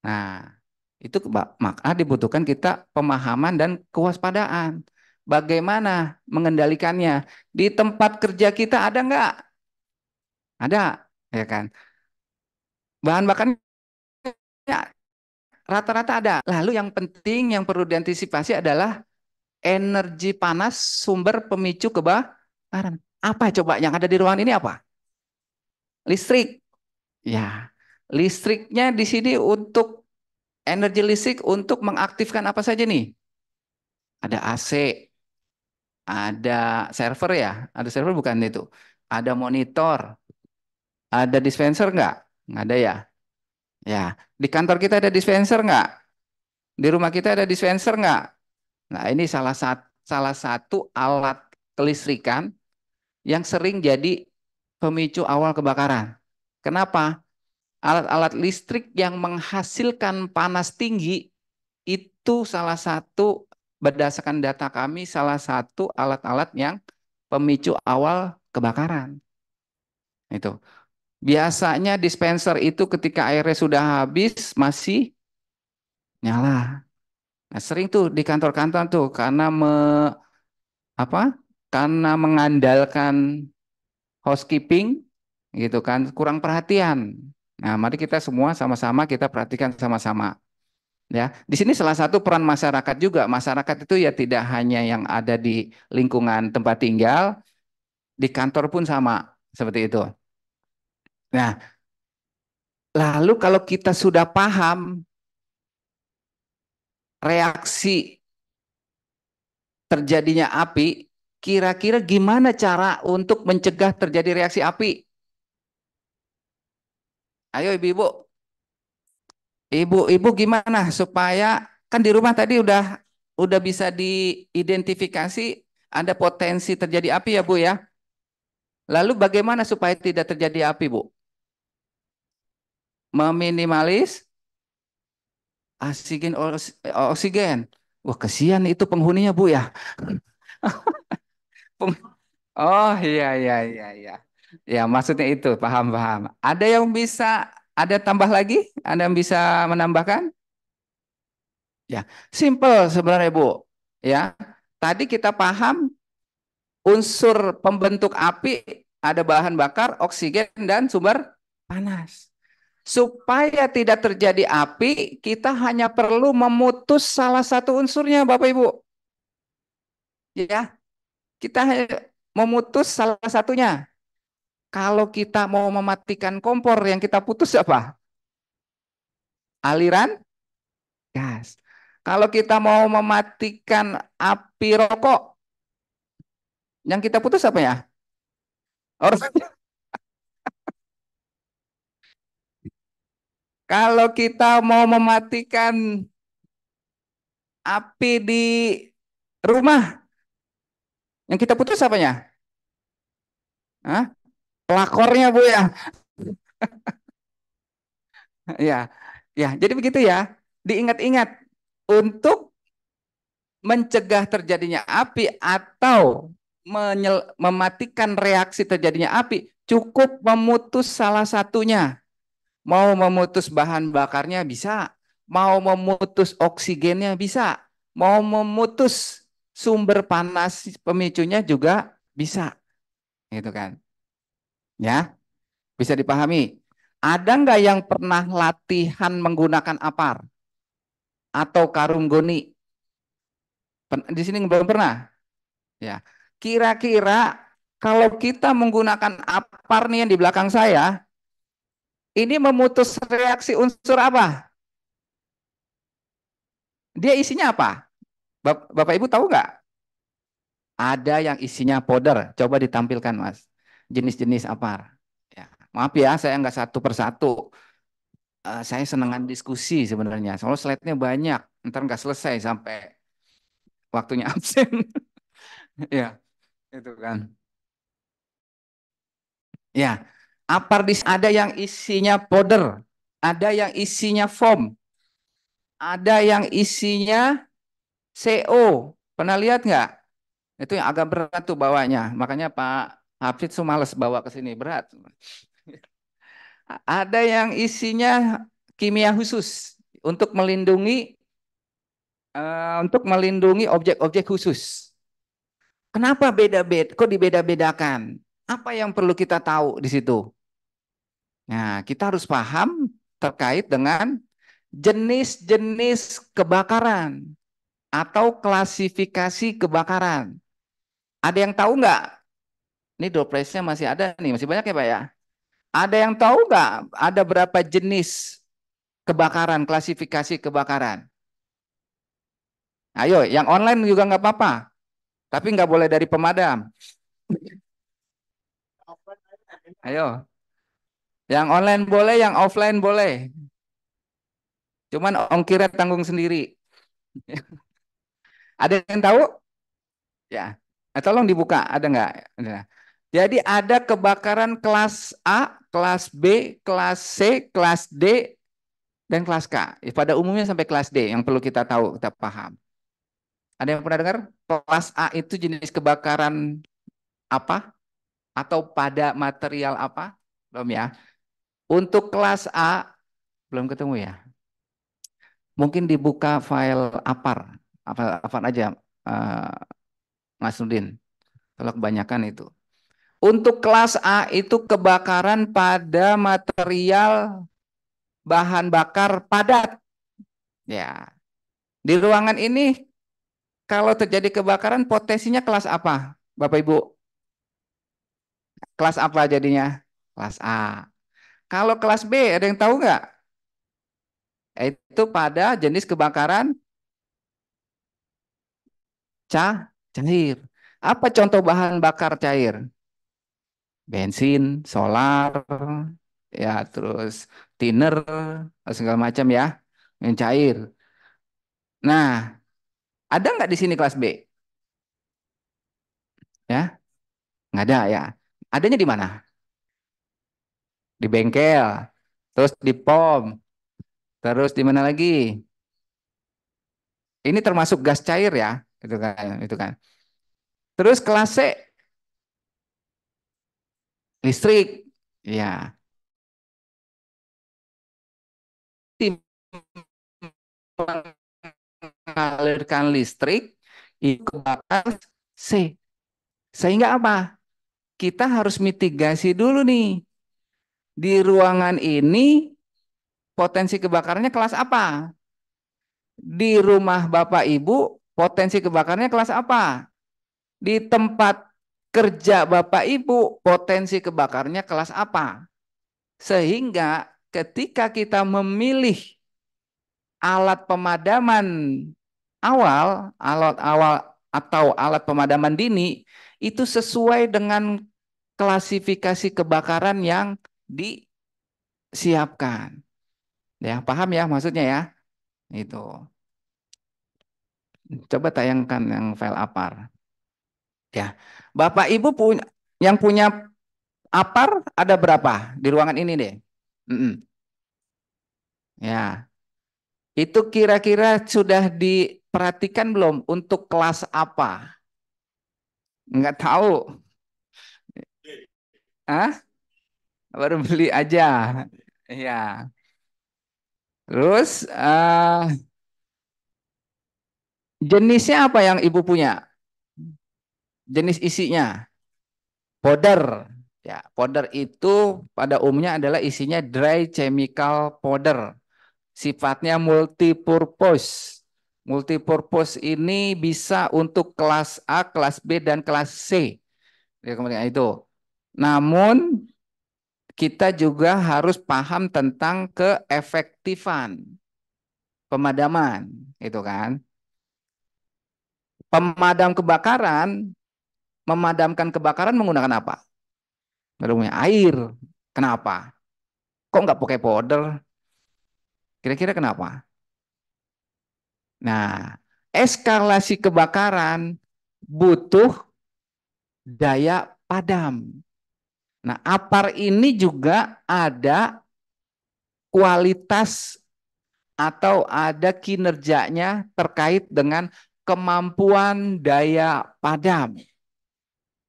Nah, itu maka dibutuhkan kita pemahaman dan kewaspadaan. Bagaimana mengendalikannya? Di tempat kerja kita ada nggak? Ada, ya kan? Bahan bakarnya rata-rata ada. Lalu yang penting yang perlu diantisipasi adalah energi panas sumber pemicu kebakaran. Apa coba yang ada di ruangan ini apa? Listrik. Ya, listriknya di sini untuk energi listrik untuk mengaktifkan apa saja nih? Ada AC, ada server ya, ada server bukan itu, ada monitor, ada dispenser nggak? Nggak ada ya. Ya, di kantor kita ada dispenser nggak? Di rumah kita ada dispenser nggak? Nah, ini salah satu alat kelistrikan yang sering jadi pemicu awal kebakaran. Kenapa? Alat-alat listrik yang menghasilkan panas tinggi itu salah satu berdasarkan data kami salah satu alat-alat yang pemicu awal kebakaran. Itu. Biasanya dispenser itu ketika airnya sudah habis masih nyala. Nah, sering tuh di kantor-kantor tuh karena apa? Karena mengandalkan housekeeping gitu kan, kurang perhatian. Nah, mari kita semua sama-sama kita perhatikan sama-sama. Ya, di sini salah satu peran masyarakat juga. Masyarakat itu ya tidak hanya yang ada di lingkungan tempat tinggal, di kantor pun sama seperti itu. Nah, lalu kalau kita sudah paham reaksi terjadinya api, kira-kira gimana cara untuk mencegah terjadi reaksi api? Ayo ibu-ibu, ibu-ibu gimana supaya kan di rumah tadi udah bisa diidentifikasi ada potensi terjadi api ya Bu ya. Lalu bagaimana supaya tidak terjadi api Bu? Meminimalis oksigen. Wah, kesian itu penghuninya Bu ya. Oh iya iya iya iya. Ya maksudnya itu paham paham. Ada yang bisa ada tambah lagi? Ada yang bisa menambahkan? Ya, simple sebenarnya Bu. Ya, tadi kita paham unsur pembentuk api ada bahan bakar, oksigen dan sumber panas. Supaya tidak terjadi api, kita hanya perlu memutus salah satu unsurnya, Bapak Ibu. Ya, kita hanya memutus salah satunya. Kalau kita mau mematikan kompor, yang kita putus apa? Aliran gas. Kalau kita mau mematikan api rokok, yang kita putus apa ya? Kalau kita mau mematikan api di rumah, yang kita putus apanya? Hah? Pelakornya Bu ya. Ya, ya. Jadi begitu ya. Diingat-ingat untuk mencegah terjadinya api atau mematikan reaksi terjadinya api, cukup memutus salah satunya. Mau memutus bahan bakarnya bisa, mau memutus oksigennya bisa, mau memutus sumber panas pemicunya juga bisa, gitu kan? Ya, bisa dipahami. Ada nggak yang pernah latihan menggunakan apar atau karung goni? Di sini belum pernah. Ya, kira-kira kalau kita menggunakan apar nih yang di belakang saya, ini memutus reaksi unsur apa? Dia isinya apa? Bapak Ibu tahu nggak? Ada yang isinya powder. Coba ditampilkan, Mas. Jenis-jenis apar. Ya, maaf ya, saya nggak satu persatu. Saya senengan diskusi sebenarnya. Soalnya slide-nya banyak. Ntar nggak selesai sampai waktunya absen. Ya, itu kan. Ya, apar ada yang isinya powder, ada yang isinya foam, ada yang isinya CO. Pernah lihat nggak? Itu yang agak berat tuh bawanya. Makanya Pak Hafid tuh males bawa ke sini, berat. Ada yang isinya kimia khusus untuk melindungi objek-objek khusus. Kenapa beda-beda? Kok dibeda-bedakan? Apa yang perlu kita tahu di situ? Nah, kita harus paham terkait dengan jenis-jenis kebakaran atau klasifikasi kebakaran. Ada yang tahu nggak? Ini dopresnya masih ada nih, masih banyak ya Pak ya? Ada yang tahu nggak ada berapa jenis kebakaran, klasifikasi kebakaran? Ayo, yang online juga nggak apa-apa, tapi nggak boleh dari pemadam. Ayo, yang online boleh, yang offline boleh. Cuman ongkirnya tanggung sendiri. Ada yang tahu? Ya, tolong dibuka, ada nggak? Ada. Jadi ada kebakaran kelas A, kelas B, kelas C, kelas D, dan kelas K. Pada umumnya sampai kelas D yang perlu kita tahu, kita paham. Ada yang pernah dengar? Kelas A itu jenis kebakaran apa? Atau pada material apa? Belum ya? Untuk kelas A, belum ketemu ya? Mungkin dibuka file APAR, apa aja, Mas Nudin. Kalau kebanyakan itu. Untuk kelas A itu kebakaran pada material bahan bakar padat. Ya, di ruangan ini kalau terjadi kebakaran potensinya kelas apa, Bapak Ibu? Kelas apa jadinya? Kelas A. Kalau kelas B, ada yang tahu nggak? Itu pada jenis kebakaran cair. Apa contoh bahan bakar cair? Bensin, solar, ya terus thinner, segala macam ya, yang cair. Nah, ada nggak di sini kelas B? Ya, nggak ada ya. Adanya di mana? Di bengkel, terus di pom, terus di mana lagi? Ini termasuk gas cair ya, itu kan, itu kan. Terus kelas C, listrik, ya. Tim mengalirkan listrik itu kebakar C. Sehingga apa? Kita harus mitigasi dulu nih. Di ruangan ini potensi kebakarannya kelas apa? Di rumah Bapak Ibu potensi kebakarannya kelas apa? Di tempat kerja Bapak Ibu potensi kebakarannya kelas apa? Sehingga ketika kita memilih alat pemadaman alat awal atau alat pemadaman dini itu sesuai dengan klasifikasi kebakaran yang disiapkan. Ya, paham ya maksudnya ya? Itu. Coba tayangkan yang file APAR. Ya. Bapak Ibu yang punya APAR ada berapa di ruangan ini deh? Mm-mm. Ya. Itu kira-kira sudah diperhatikan belum untuk kelas apa? Nggak tahu. Hah? Baru beli aja. Ya. Terus jenisnya apa yang Ibu punya? Jenis isinya? Powder. Ya, powder itu pada umumnya adalah isinya dry chemical powder. Sifatnya multipurpose. Multipurpose ini bisa untuk kelas A, kelas B, dan kelas C. Ya, kemudian itu. Namun kita juga harus paham tentang keefektifan pemadaman, itu kan. Pemadam kebakaran, memadamkan kebakaran menggunakan apa? Umumnya air. Kenapa? Kok nggak pakai powder? Kira-kira kenapa? Nah, eskalasi kebakaran butuh daya padam. Nah, APAR ini juga ada kualitas atau ada kinerjanya terkait dengan kemampuan daya padam.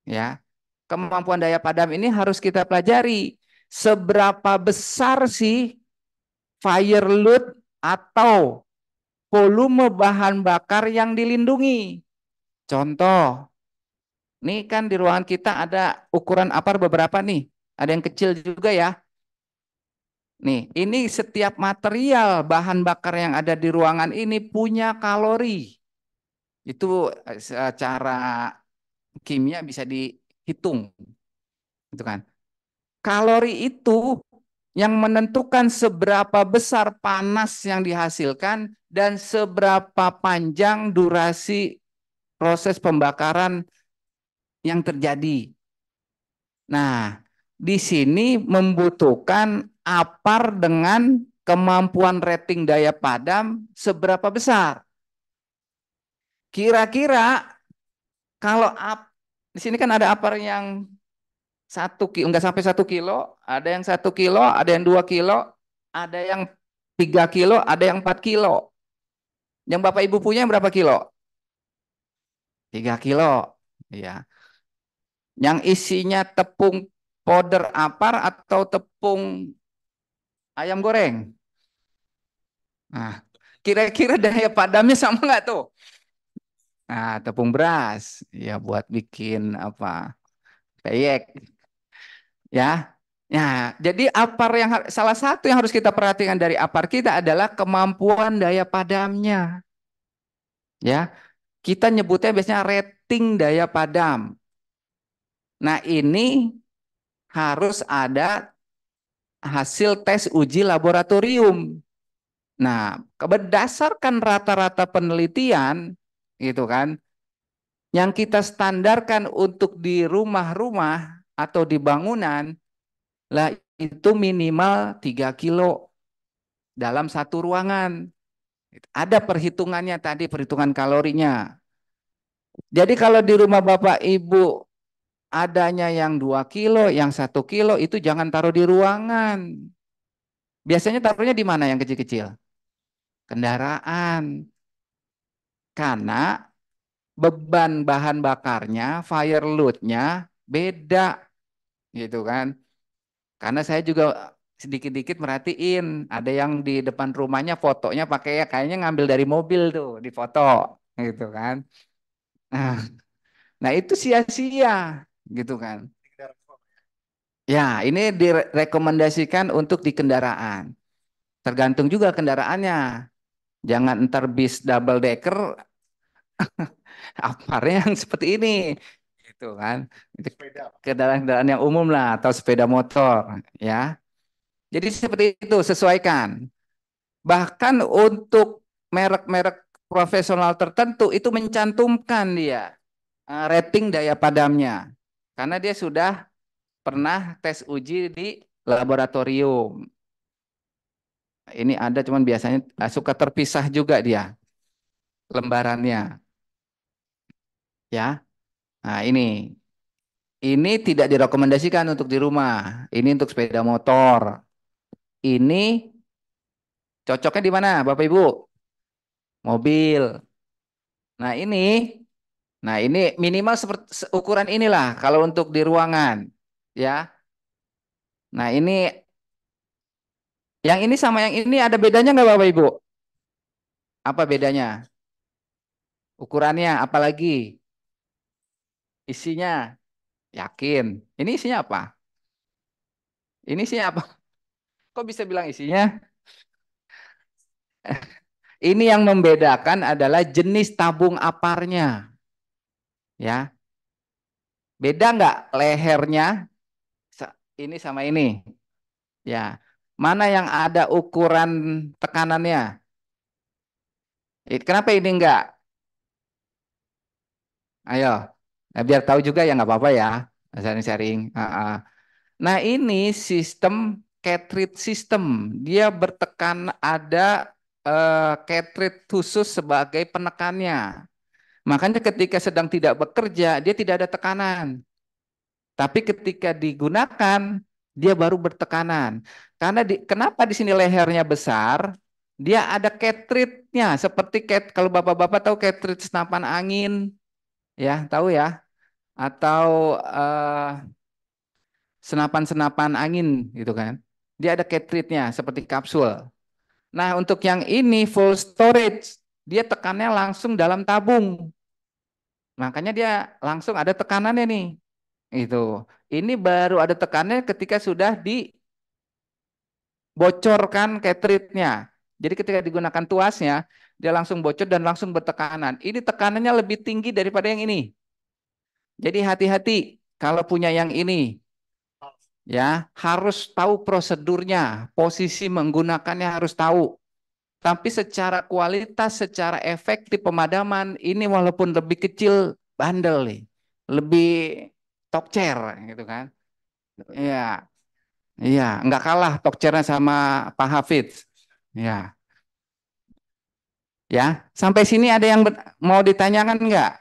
Ya, kemampuan daya padam ini harus kita pelajari. Seberapa besar sih fire load atau volume bahan bakar yang dilindungi? Contoh, nih kan di ruangan kita ada ukuran APAR beberapa nih. Ada yang kecil juga ya. Nih, ini setiap material bahan bakar yang ada di ruangan ini punya kalori. Itu secara kimia bisa dihitung. Itu kan. Kalori itu yang menentukan seberapa besar panas yang dihasilkan dan seberapa panjang durasi proses pembakaran yang terjadi. Nah, di sini membutuhkan APAR dengan kemampuan rating daya padam seberapa besar. Kira-kira kalau di sini kan ada APAR yang 1 kilo, enggak sampai 1 kilo, ada yang 1 kilo, ada yang 2 kilo, ada yang 3 kilo, ada yang 4 kilo. Yang Bapak Ibu punya berapa kilo? 3 kilo. Ya. Yang isinya tepung powder APAR atau tepung ayam goreng? Nah, Kira-kira daya padamnya sama nggak tuh? Nah, tepung beras ya buat bikin apa? Peyek ya. Ya, jadi salah satu yang harus kita perhatikan dari apar kita adalah kemampuan daya padamnya. Ya, kita nyebutnya biasanya rating daya padam. Nah, ini harus ada hasil tes uji laboratorium. Nah, berdasarkan rata-rata penelitian, gitu kan, yang kita standarkan untuk di rumah-rumah atau di bangunan, lah itu minimal 3 kilo dalam satu ruangan. Ada perhitungannya tadi, perhitungan kalorinya. Jadi kalau di rumah Bapak Ibu adanya yang 2 kilo, yang 1 kilo, itu jangan taruh di ruangan. Biasanya taruhnya di mana yang kecil-kecil? Kendaraan. Karena beban bahan bakarnya, fire load-nya beda gitu kan. Karena saya juga sedikit-dikit merhatiin, ada yang di depan rumahnya fotonya pakai ya kayaknya ngambil dari mobil tuh di foto gitu kan. Nah, nah itu sia-sia gitu kan. Ya, ini direkomendasikan untuk di kendaraan. Tergantung juga kendaraannya. Jangan ntar bis double decker aparnya yang seperti ini gitu kan. Itu kendaraan-kendaraan yang umum lah atau sepeda motor ya. Jadi seperti itu sesuaikan. Bahkan untuk merek-merek profesional tertentu itu mencantumkan dia rating daya padamnya. Karena dia sudah pernah tes uji di laboratorium. Ini ada cuman biasanya suka terpisah juga dia lembarannya ya. Nah, ini tidak direkomendasikan untuk di rumah. Ini untuk sepeda motor. Ini cocoknya di mana, Bapak Ibu? Mobil. Nah, ini minimal seperti ukuran inilah kalau untuk di ruangan, ya. Nah, yang ini sama yang ini ada bedanya nggak, Bapak Ibu? Apa bedanya? Ukurannya, apalagi isinya? Yakin? Ini isinya apa? Ini isinya apa? Kok bisa bilang isinya? Ini yang membedakan adalah jenis tabung aparnya, ya. Beda nggak lehernya ini sama ini? Ya. Mana yang ada ukuran tekanannya? Kenapa ini enggak? Ayo. Nah, biar tahu juga ya nggak apa-apa ya. Sharing-sharing. Nah, ini sistem cartridge system. Dia bertekan ada cartridge khusus sebagai penekannya. Makanya ketika sedang tidak bekerja, dia tidak ada tekanan. Tapi ketika digunakan, dia baru bertekanan. Karena kenapa di sini lehernya besar? Dia ada cartridge-nya seperti kalau bapak-bapak tahu cartridge senapan angin, ya tahu ya, atau senapan-senapan angin gitu kan. Dia ada cartridge-nya seperti kapsul. Nah untuk yang ini full storage, dia tekannya langsung dalam tabung. Makanya dia langsung ada tekanannya nih. Itu. Ini baru ada tekanannya ketika sudah dibocorkan cartridge-nya. Jadi ketika digunakan tuasnya, dia langsung bocor dan langsung bertekanan. Ini tekanannya lebih tinggi daripada yang ini. Jadi hati-hati kalau punya yang ini. Ya, harus tahu prosedurnya, posisi menggunakannya harus tahu. Tapi secara kualitas, secara efektif pemadaman, ini walaupun lebih kecil, bandel nih. Lebih tokcer gitu kan. Iya, iya, nggak kalah tokcernya sama Pak Hafidz. Ya, ya. Sampai sini ada yang mau ditanyakan nggak?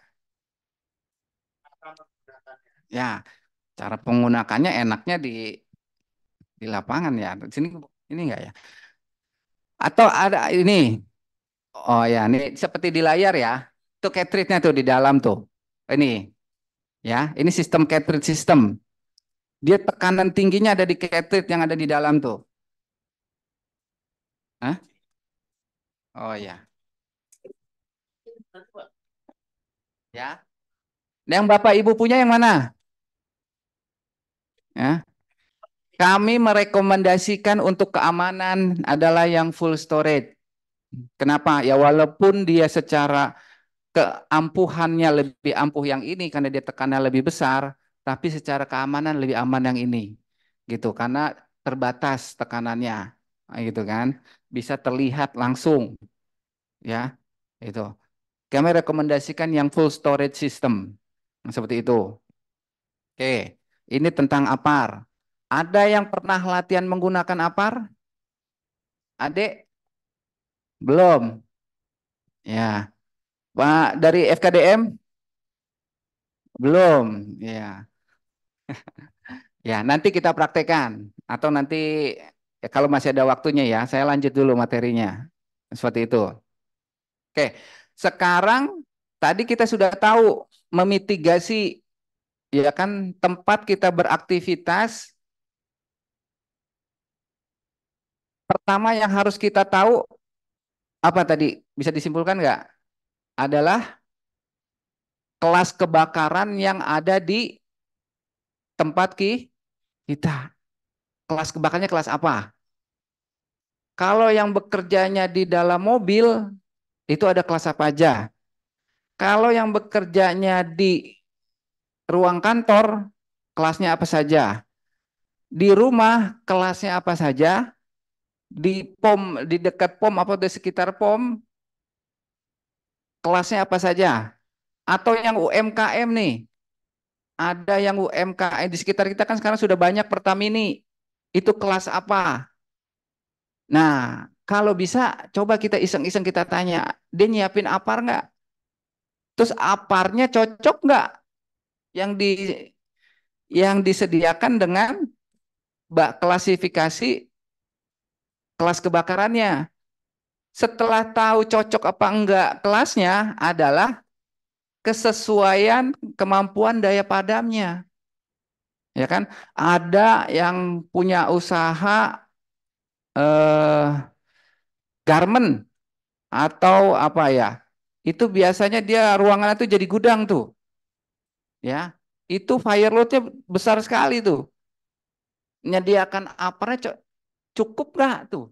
Ya, cara penggunakannya enaknya di lapangan ya. Di sini ini enggak ya? Atau ada ini? Oh ya, ini seperti di layar ya. Itu cartridge-nya tuh di dalam tuh. Ini ya, ini sistem cartridge system. Dia tekanan tingginya ada di cartridge yang ada di dalam tuh. Hah? Oh ya. Ya. Yang Bapak Ibu punya yang mana? Ya. Kami merekomendasikan untuk keamanan adalah yang full storage. Kenapa? Ya walaupun dia secara keampuhannya lebih ampuh yang ini karena dia tekannya lebih besar, tapi secara keamanan lebih aman yang ini. Gitu, karena terbatas tekanannya. Gitu kan. Bisa terlihat langsung, ya. Itu. Kami rekomendasikan yang full storage system. Seperti itu. Oke. Ini tentang APAR. Ada yang pernah latihan menggunakan APAR? Adik? Belum. Ya. Pak dari FKDM? Belum. Ya. Ya, nanti kita praktekkan atau nanti ya, kalau masih ada waktunya ya, saya lanjut dulu materinya. Seperti itu. Oke. Sekarang tadi kita sudah tahu memitigasi ya kan tempat kita beraktivitas. Pertama yang harus kita tahu apa tadi? Bisa disimpulkan nggak? Adalah kelas kebakaran yang ada di tempat kita. Kelas kebakarannya kelas apa? Kalau yang bekerjanya di dalam mobil, itu ada kelas apa aja? Kalau yang bekerjanya di ruang kantor, kelasnya apa saja? Di rumah, kelasnya apa saja? Di pom, di dekat pom atau di sekitar pom, kelasnya apa saja? Atau yang UMKM nih, ada yang UMKM di sekitar kita kan sekarang sudah banyak Pertamini. Itu kelas apa? Nah, kalau bisa coba kita iseng-iseng kita tanya, dia nyiapin apar nggak? Terus aparnya cocok nggak yang di yang disediakan dengan klasifikasi kelas kebakarannya. Setelah tahu cocok apa enggak kelasnya adalah kesesuaian kemampuan daya padamnya. Ya kan? Ada yang punya usaha eh, garment atau apa ya? Itu biasanya dia ruangan itu jadi gudang tuh. Ya. Itu fire load-nya besar sekali tuh. Menyediakan aparnya cukup nggak tuh?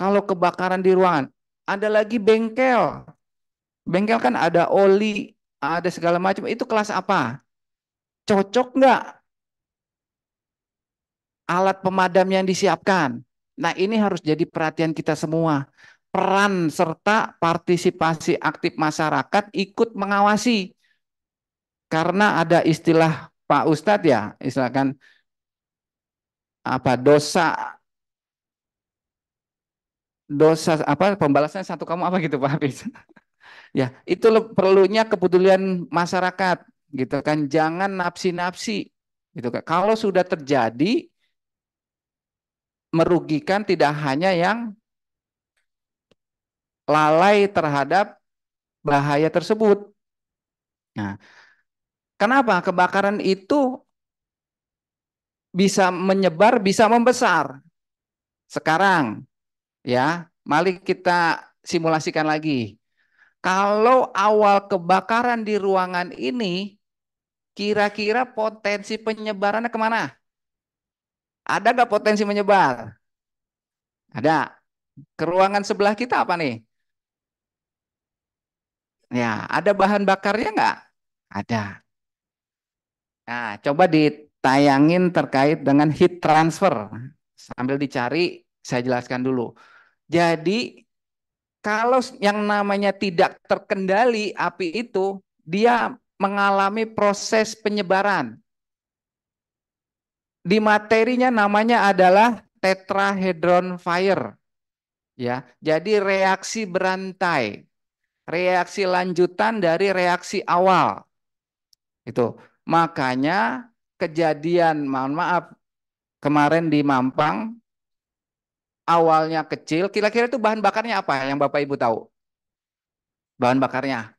Kalau kebakaran di ruangan. Ada lagi bengkel. Bengkel kan ada oli, ada segala macam. Itu kelas apa? Cocok nggak alat pemadam yang disiapkan? Nah, ini harus jadi perhatian kita semua. Peran serta partisipasi aktif masyarakat ikut mengawasi. Karena ada istilah Pak Ustadz ya, istilahkan apa dosa dosa apa pembalasan satu kamu apa gitu Pak Hafiz. Ya, itu perlunya kepedulian masyarakat gitu kan. Jangan napsi-napsi gitu kan. Kalau sudah terjadi merugikan tidak hanya yang lalai terhadap bahaya tersebut. Nah, kenapa kebakaran itu bisa menyebar, bisa membesar? Sekarang ya, mari kita simulasikan lagi. Kalau awal kebakaran di ruangan ini, kira-kira potensi penyebarannya kemana? Ada nggak potensi menyebar? Ada. Ke ruangan sebelah kita apa nih? Ya, ada bahan bakarnya nggak? Ada. Nah, coba ditayangin terkait dengan heat transfer. Sambil dicari, saya jelaskan dulu. Jadi, kalau yang namanya tidak terkendali api itu, dia mengalami proses penyebaran. Di materinya namanya adalah tetrahedron fire. Ya, jadi reaksi berantai, reaksi lanjutan dari reaksi awal. Itu. Makanya kejadian, mohon maaf, kemarin di Mampang awalnya kecil, kira-kira itu bahan bakarnya apa yang Bapak Ibu tahu? Bahan bakarnya.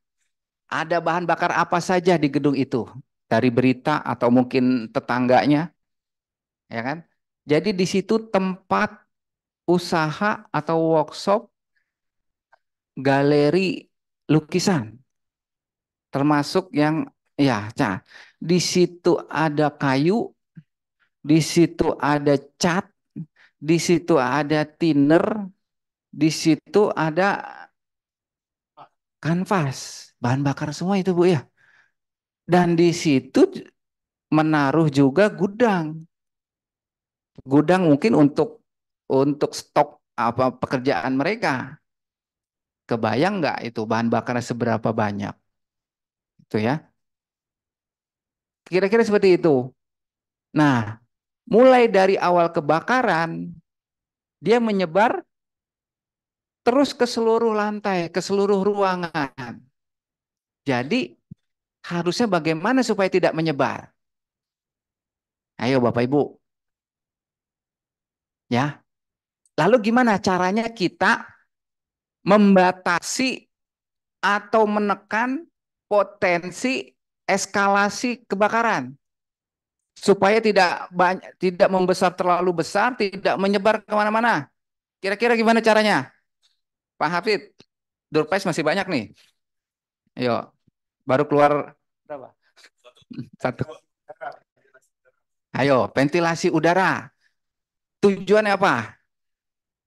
Ada bahan bakar apa saja di gedung itu? Dari berita atau mungkin tetangganya, ya kan? Jadi di situ tempat usaha atau workshop galeri lukisan, termasuk yang ya, di situ ada kayu, di situ ada cat, di situ ada thinner, di situ ada kanvas, bahan bakar semua itu Bu ya. Dan di situ menaruh juga gudang. Gudang mungkin untuk stok apa pekerjaan mereka. Kebayang nggak itu bahan bakarnya seberapa banyak? Itu ya. Kira-kira seperti itu. Nah, mulai dari awal kebakaran, dia menyebar terus ke seluruh lantai, ke seluruh ruangan. Jadi, harusnya bagaimana supaya tidak menyebar? Ayo Bapak Ibu. Ya. Lalu gimana caranya kita membatasi atau menekan potensi eskalasi kebakaran supaya tidak membesar terlalu besar, tidak menyebar kemana-mana. Kira-kira gimana caranya, Pak Hafid? Doorpace masih banyak nih. Ayo, baru keluar berapa? Satu. Ayo, ventilasi udara. Tujuannya apa?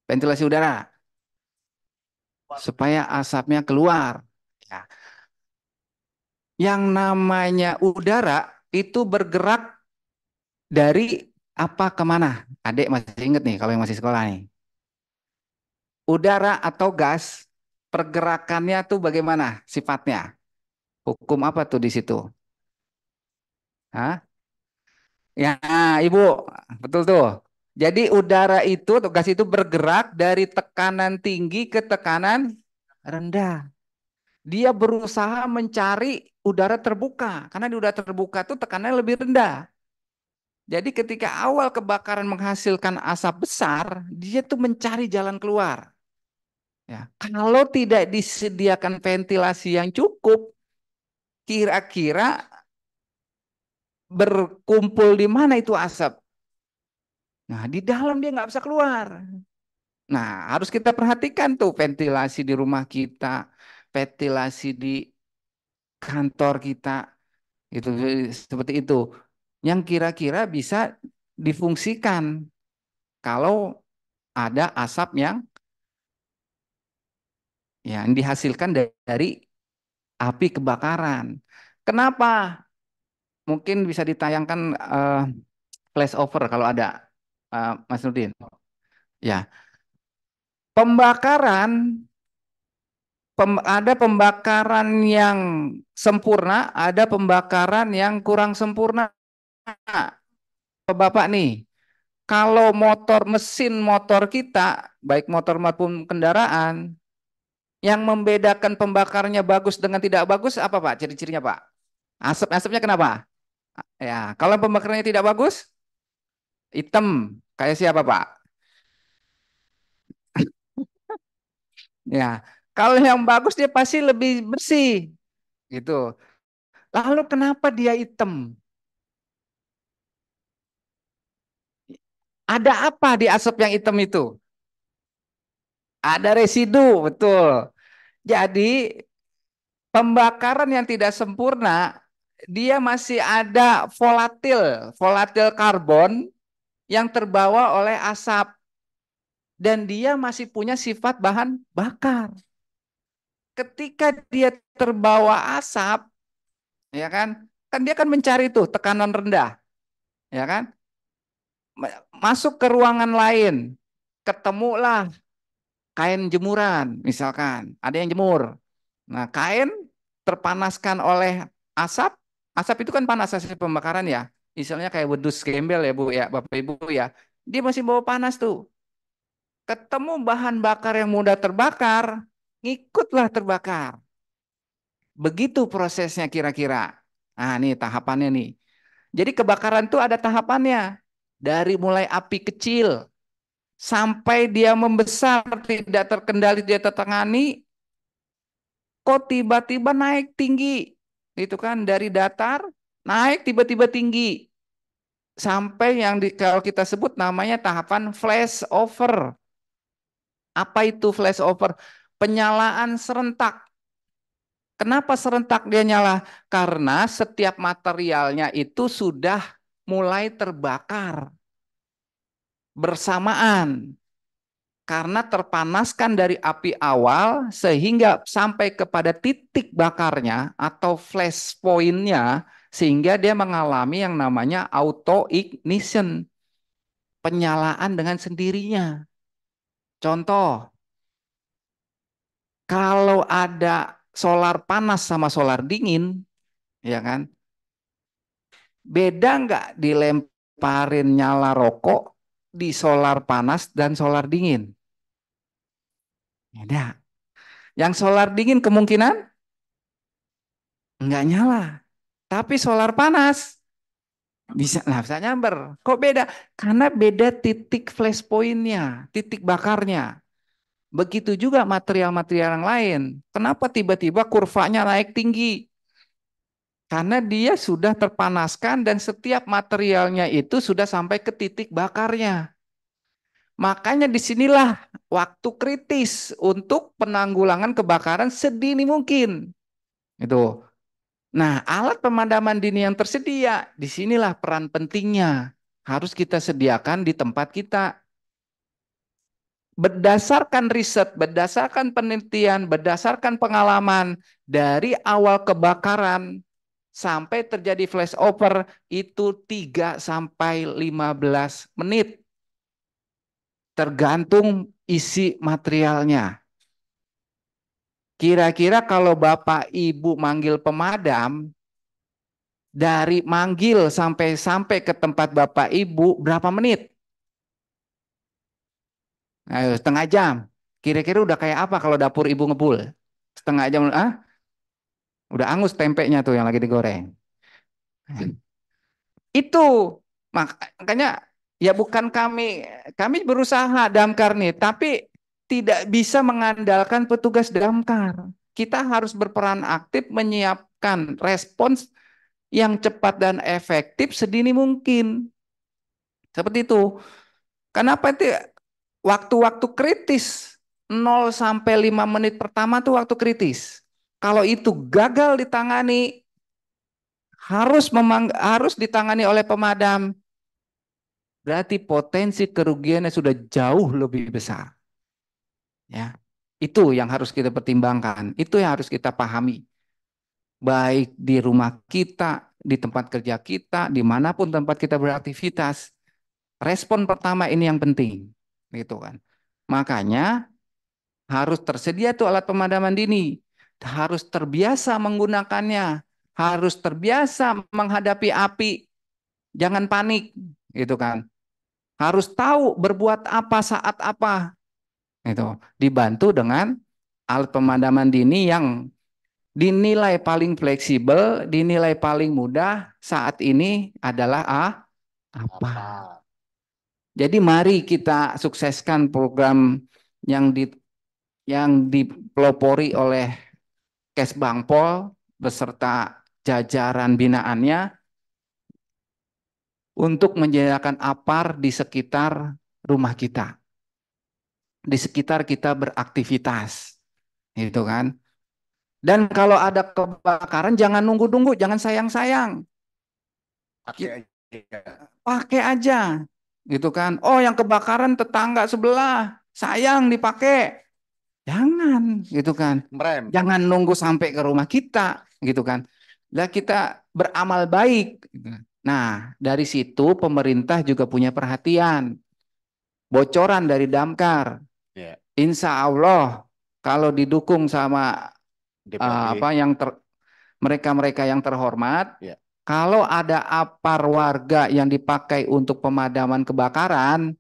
Ventilasi udara supaya asapnya keluar. Ya. Yang namanya udara itu bergerak dari apa kemana? Adik masih inget nih kalau yang masih sekolah nih. Udara atau gas, pergerakannya tuh bagaimana sifatnya? Hukum apa tuh di situ? Hah? Ya, Ibu, betul tuh. Jadi udara itu atau gas itu bergerak dari tekanan tinggi ke tekanan rendah. Dia berusaha mencari udara terbuka, karena di udara terbuka tuh tekanannya lebih rendah. Jadi ketika awal kebakaran menghasilkan asap besar, dia tuh mencari jalan keluar. Ya, kalau tidak disediakan ventilasi yang cukup, kira-kira berkumpul di mana itu asap? Nah, di dalam dia nggak bisa keluar. Nah, harus kita perhatikan tuh ventilasi di rumah kita, ventilasi di kantor kita, itu seperti itu. Yang kira-kira bisa difungsikan kalau ada asap yang dihasilkan dari api kebakaran. Kenapa? Mungkin bisa ditayangkan flash over kalau ada, Mas Nurdin. Ya, pembakaran ada pembakaran yang sempurna, ada pembakaran yang kurang sempurna. Bapak nih, kalau mesin motor kita, baik motor maupun kendaraan, yang membedakan pembakarnya bagus dengan tidak bagus apa Pak? Ciri-cirinya Pak? Asapnya kenapa? Ya, kalau pembakarannya tidak bagus, hitam. Kayak siapa Pak? Ya, kalau yang bagus dia pasti lebih bersih, gitu. Lalu kenapa dia hitam? Ada apa di asap yang hitam itu? Ada residu, betul. Jadi pembakaran yang tidak sempurna, dia masih ada volatil karbon yang terbawa oleh asap. Dan dia masih punya sifat bahan bakar. Ketika dia terbawa asap, ya kan dia kan mencari tuh tekanan rendah, ya kan? Masuk ke ruangan lain, ketemulah kain jemuran, misalkan ada yang jemur. Nah, kain terpanaskan oleh asap, asap itu kan panas hasil pembakaran ya. Misalnya kayak wedus gembel ya Bu ya, Bapak Ibu ya. Dia masih bawa panas tuh. Ketemu bahan bakar yang mudah terbakar, ngikutlah terbakar. Begitu prosesnya kira-kira. Nah, nih tahapannya nih. Jadi kebakaran tuh ada tahapannya. Dari mulai api kecil sampai dia membesar, tidak terkendali, dia tertangani, kok tiba-tiba naik tinggi. Itu kan dari datar naik tiba-tiba tinggi. Sampai yang kalau kita sebut namanya tahapan flash over. Apa itu flash over? penyalaan serentak. Kenapa serentak dia nyala? Karena setiap materialnya itu sudah mulai terbakar bersamaan. Karena terpanaskan dari api awal sehingga sampai kepada titik bakarnya atau flash point-nya sehingga dia mengalami yang namanya auto ignition, penyalaan dengan sendirinya. Contoh, kalau ada solar panas sama solar dingin, ya kan? Beda nggak dilemparin nyala rokok di solar panas dan solar dingin? Beda. Yang solar dingin kemungkinan nggak nyala. Tapi solar panas bisa nyamber. Kok beda? Karena beda titik flash point-nya, titik bakarnya. Begitu juga material-material yang lain. Kenapa tiba-tiba kurvanya naik tinggi? Karena dia sudah terpanaskan dan setiap materialnya itu sudah sampai ke titik bakarnya. Makanya disinilah waktu kritis untuk penanggulangan kebakaran sedini mungkin. Itu. Nah, alat pemadaman dini yang tersedia, disinilah peran pentingnya. Harus kita sediakan di tempat kita. Berdasarkan riset, berdasarkan penelitian, berdasarkan pengalaman, dari awal kebakaran sampai terjadi flashover itu 3 sampai 15 menit. Tergantung isi materialnya. Kira-kira kalau Bapak Ibu manggil pemadam, dari manggil sampai ke tempat Bapak Ibu berapa menit? Ayo, setengah jam. Kira-kira udah kayak apa kalau dapur Ibu ngebul? Setengah jam, udah angus tempenya tuh yang lagi digoreng. Itu makanya ya bukan kami berusaha damkar nih, tapi tidak bisa mengandalkan petugas damkar. Kita harus berperan aktif menyiapkan respons yang cepat dan efektif sedini mungkin. Seperti itu. Kenapa itu waktu-waktu kritis 0 sampai 5 menit pertama tuh waktu kritis. Kalau itu gagal ditangani harus ditangani oleh pemadam. Berarti potensi kerugiannya sudah jauh lebih besar. Ya. Itu yang harus kita pertimbangkan. Itu yang harus kita pahami. Baik di rumah kita, di tempat kerja kita, dimanapun tempat kita beraktivitas. Respon pertama ini yang penting. Gitu kan. Makanya harus tersedia tuh alat pemadaman dini. Harus terbiasa menggunakannya. Harus terbiasa menghadapi api. Jangan panik. Gitu kan. Harus tahu berbuat apa saat apa. Itu dibantu dengan alat pemadaman dini yang dinilai paling fleksibel, dinilai paling mudah saat ini adalah apa. Jadi mari kita sukseskan program yang dipelopori oleh Kesbangpol beserta jajaran binaannya untuk menyediakan APAR di sekitar rumah kita, di sekitar kita beraktivitas, gitu kan. Dan kalau ada kebakaran jangan nunggu-nunggu, jangan sayang-sayang. Pakai aja. Gitu kan. Oh, yang kebakaran tetangga sebelah, sayang dipakai. Jangan, gitu kan. Merem. Jangan nunggu sampai ke rumah kita, gitu kan. Lah kita beramal baik. Nah, dari situ pemerintah juga punya perhatian. Bocoran dari Damkar. Yeah. Insya Allah kalau didukung sama mereka-mereka yang terhormat, kalau ada APAR warga yang dipakai untuk pemadaman kebakaran,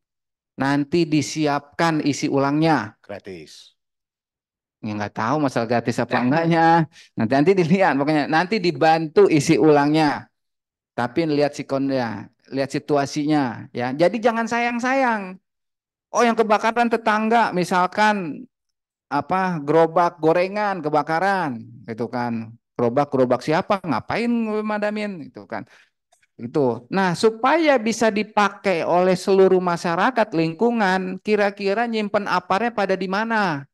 nanti disiapkan isi ulangnya. Gratis. Ya nggak tahu masalah gratis apa enggaknya. Nanti dilihat, pokoknya nanti dibantu isi ulangnya. Tapi lihat sikonnya, lihat situasinya, ya. Jadi jangan sayang-sayang. Oh, yang kebakaran tetangga, misalkan gerobak gorengan kebakaran, gitu kan. Gerobak siapa? Ngapain madamin, gitu kan. Itu. Nah, supaya bisa dipakai oleh seluruh masyarakat lingkungan, kira-kira nyimpen aparnya pada di mana?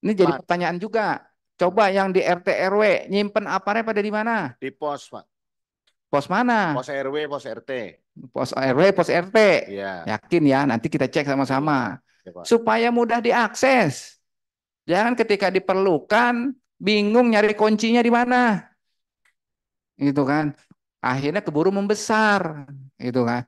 Ini jadi Pak, pertanyaan juga. Coba yang di RT RW nyimpen aparnya pada di mana? di pos, Pak. Pos mana? Pos RW, pos RT. Pos RW, pos RT. Iya, Yakin ya, nanti kita cek iya, sama-sama. iya, Pak. Supaya mudah diakses. Jangan ketika diperlukan, bingung nyari kuncinya di mana. Gitu kan. Akhirnya keburu membesar. Gitu kan.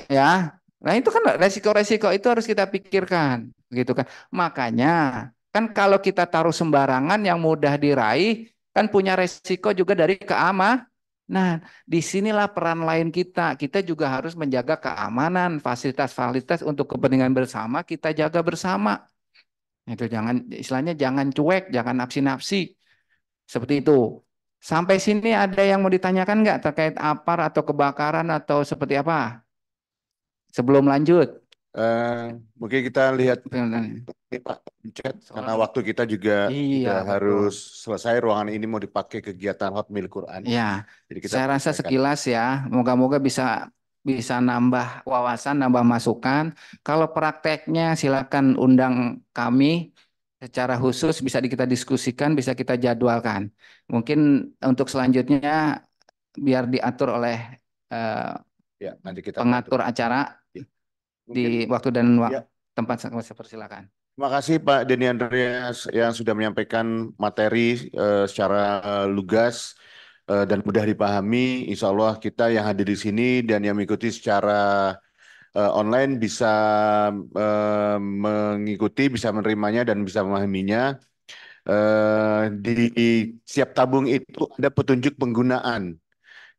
Ya. Nah, itu kan resiko-resiko itu harus kita pikirkan, gitu kan. Makanya kan kalau kita taruh sembarangan yang mudah diraih kan punya resiko juga dari keamanan. Nah, disinilah peran lain kita. Kita juga harus menjaga keamanan, fasilitas-fasilitas untuk kepentingan bersama kita jaga bersama. Itu jangan istilahnya jangan cuek, jangan nafsi-nafsi. Seperti itu. Sampai sini ada yang mau ditanyakan nggak terkait APAR atau kebakaran atau seperti apa? Sebelum lanjut. Mungkin kita lihat Iya, ini Pak chat karena waktu kita juga udah betul. harus selesai. Ruangan ini mau dipakai kegiatan Hotmail Quran. Ya, Jadi kita saya rasa selesaikan. sekilas ya, moga-moga bisa bisa nambah wawasan, nambah masukan. Kalau prakteknya silakan undang kami secara khusus bisa kita diskusikan, bisa kita jadwalkan. Mungkin untuk selanjutnya biar diatur oleh eh, Ya, nanti kita bantu. pengatur acara Ya. di Mungkin waktu dan ya. tempat. Saya persilakan. Terima kasih Pak Denny Andreas yang sudah menyampaikan materi secara lugas dan mudah dipahami. Insya Allah kita yang hadir di sini dan yang mengikuti secara online bisa mengikuti, bisa menerimanya dan bisa memahaminya. Di setiap tabung itu ada petunjuk penggunaan.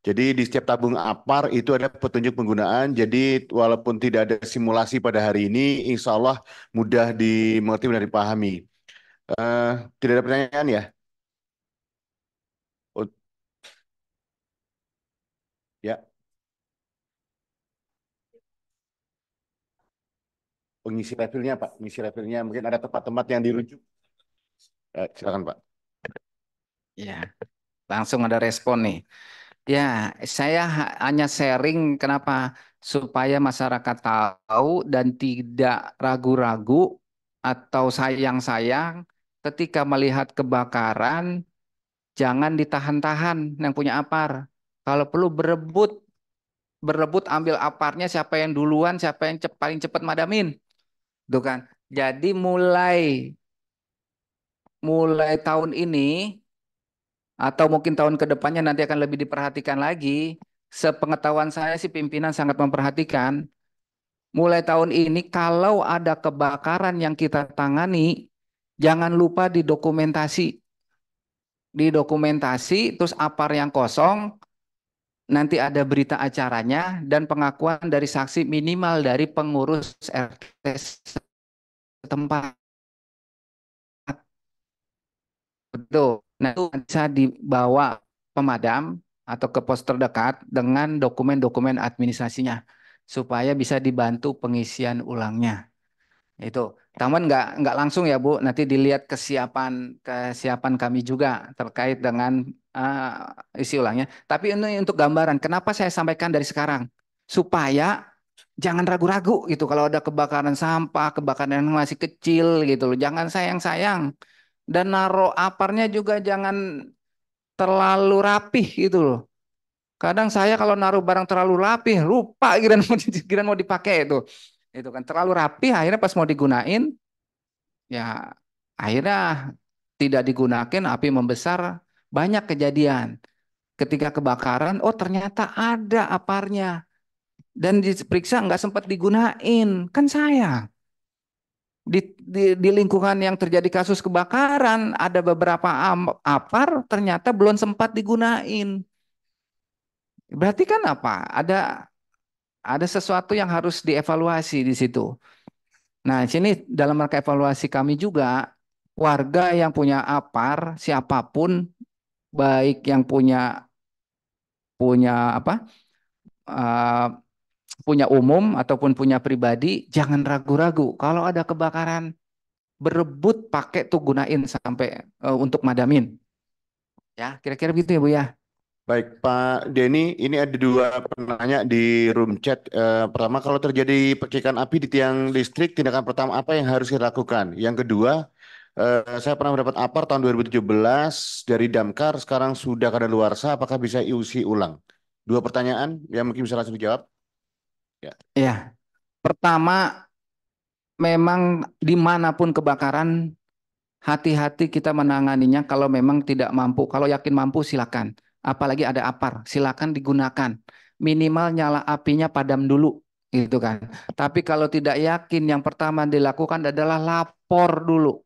Jadi di setiap tabung APAR itu ada petunjuk penggunaan. Jadi walaupun tidak ada simulasi pada hari ini, insya Allah mudah dimengerti dan dipahami. Eh, Tidak ada pertanyaan ya? Oh, ya, pengisi refillnya Pak, pengisi refillnya mungkin ada tempat-tempat yang dirujuk. Silakan Pak. Ya, langsung ada respon nih. Ya, saya hanya sharing kenapa supaya masyarakat tahu dan tidak ragu-ragu atau sayang-sayang ketika melihat kebakaran, jangan ditahan-tahan yang punya APAR. Kalau perlu berebut, berebut ambil APARnya siapa yang duluan, siapa yang paling cepat madamin. Tuh kan. Jadi mulai mulai tahun ini atau mungkin tahun ke depannya nanti akan lebih diperhatikan lagi. Sepengetahuan saya sih pimpinan sangat memperhatikan. Mulai tahun ini kalau ada kebakaran yang kita tangani, jangan lupa didokumentasi. Didokumentasi, terus APAR yang kosong, nanti ada berita acaranya dan pengakuan dari saksi minimal dari pengurus RT setempat. Betul. Nah, itu bisa dibawa pemadam atau ke pos terdekat dengan dokumen-dokumen administrasinya supaya bisa dibantu pengisian ulangnya. Itu. Taman nggak langsung ya Bu, nanti dilihat kesiapan kami juga terkait dengan isi ulangnya. Tapi ini untuk gambaran, kenapa saya sampaikan dari sekarang supaya jangan ragu-ragu gitu kalau ada kebakaran sampah, kebakaran yang masih kecil gitu loh, jangan sayang-sayang dan naruh aparnya juga jangan terlalu rapih gitu loh. Kadang saya kalau naruh barang terlalu rapih, lupa kira mau dipakai itu. Itu kan terlalu rapih akhirnya pas mau digunain ya akhirnya tidak digunakan api membesar banyak kejadian. Ketika kebakaran, oh ternyata ada aparnya dan diperiksa nggak sempat digunain. Kan sayang. Di lingkungan yang terjadi kasus kebakaran ada beberapa apar ternyata belum sempat digunain. Berarti kan apa? Ada sesuatu yang harus dievaluasi di situ. Nah, sini dalam rangka evaluasi kami juga warga yang punya apar siapapun baik yang punya punya apa? eh, punya umum ataupun punya pribadi jangan ragu-ragu kalau ada kebakaran berebut pakai tuh gunain sampai untuk madamin. Ya, kira-kira begitu ya Bu ya. Baik, Pak Denny, ini ada dua penanya di room chat. Pertama, kalau terjadi percikan api di tiang listrik, tindakan pertama apa yang harus dilakukan? Yang kedua, Saya pernah mendapat APAR tahun 2017 dari Damkar, sekarang sudah kadaluarsa, apakah bisa IUC ulang? Dua pertanyaan yang mungkin bisa langsung dijawab. Ya. Ya, pertama memang dimanapun kebakaran hati-hati kita menanganinya kalau memang tidak mampu. Kalau yakin mampu silakan. Apalagi ada APAR, silakan digunakan. Minimal nyala apinya padam dulu, gitu kan. Tapi kalau tidak yakin, yang pertama dilakukan adalah lapor dulu.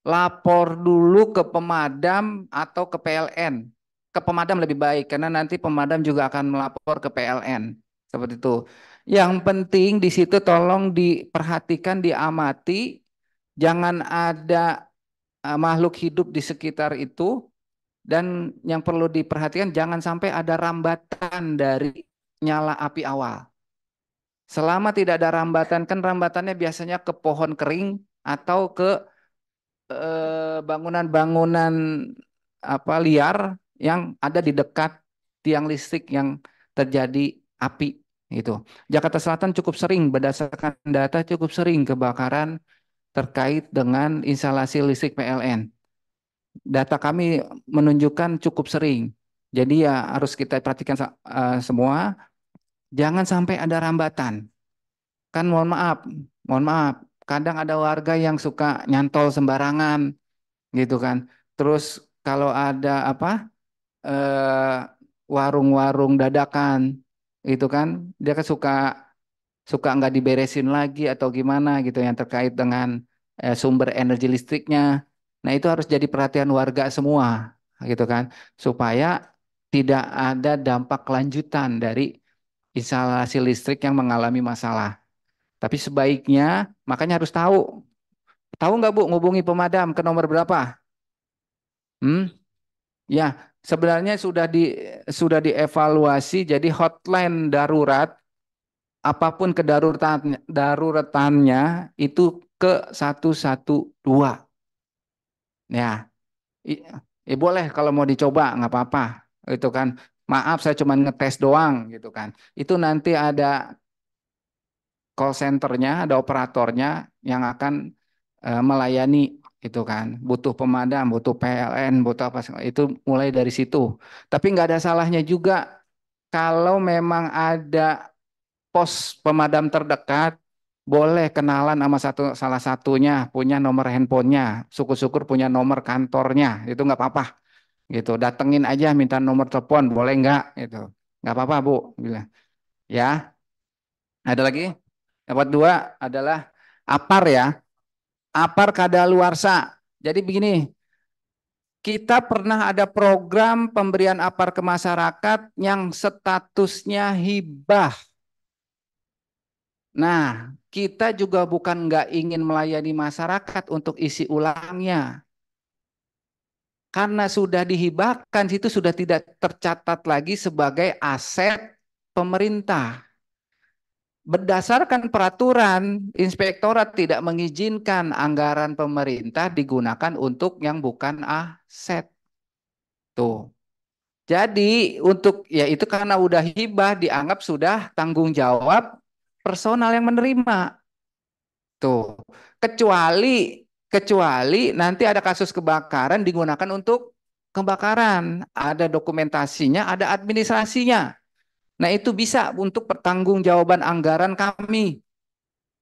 Lapor dulu ke pemadam atau ke PLN. Ke pemadam lebih baik karena nanti pemadam juga akan melapor ke PLN. Seperti itu. Yang penting di situ tolong diperhatikan, diamati, jangan ada makhluk hidup di sekitar itu, dan yang perlu diperhatikan jangan sampai ada rambatan dari nyala api awal. Selama tidak ada rambatan, kan rambatannya biasanya ke pohon kering atau ke bangunan-bangunan apa liar yang ada di dekat tiang listrik yang terjadi api itu. Jakarta Selatan cukup sering berdasarkan data cukup sering kebakaran terkait dengan instalasi listrik PLN. Data kami menunjukkan cukup sering. Jadi ya harus kita perhatikan semua, jangan sampai ada rambatan. Kan mohon maaf, kadang ada warga yang suka nyantol sembarangan, gitu kan. Terus kalau ada apa warung-warung dadakan, itu kan dia kan suka suka nggak diberesin lagi atau gimana gitu yang terkait dengan sumber energi listriknya. Nah, itu harus jadi perhatian warga semua gitu kan supaya tidak ada dampak lanjutan dari instalasi listrik yang mengalami masalah. Tapi sebaiknya makanya harus tahu. Tahu nggak Bu ngubungi pemadam ke nomor berapa? Hmm? Ya, sebenarnya sudah dievaluasi jadi hotline darurat apapun daruratannya itu ke 112. Ya, boleh kalau mau dicoba nggak apa-apa. Itu kan. Maaf saya cuma ngetes doang gitu kan. Itu nanti ada call centernya, ada operatornya yang akan melayani itu kan. Butuh pemadam, butuh PLN, butuh apa itu mulai dari situ. Tapi nggak ada salahnya juga kalau memang ada pos pemadam terdekat, boleh kenalan sama salah satunya, punya nomor handphonenya, syukur-syukur punya nomor kantornya, itu nggak apa-apa, gitu. Datengin aja, minta nomor telepon, boleh nggak, gitu. Nggak apa-apa Bu, bilang. Ya, ada lagi. Dapat dua adalah APAR ya, APAR kadaluarsa. Jadi begini, kita pernah ada program pemberian APAR ke masyarakat yang statusnya hibah. Nah, kita juga bukan nggak ingin melayani masyarakat untuk isi ulangnya. Karena sudah dihibahkan, itu sudah tidak tercatat lagi sebagai aset pemerintah. Berdasarkan peraturan, inspektorat tidak mengizinkan anggaran pemerintah digunakan untuk yang bukan aset. Tuh. Jadi untuk ya itu karena udah hibah dianggap sudah tanggung jawab personal yang menerima. Tuh, kecuali kecuali nanti ada kasus kebakaran digunakan untuk kebakaran, ada dokumentasinya, ada administrasinya. Nah, itu bisa untuk pertanggungjawaban anggaran kami.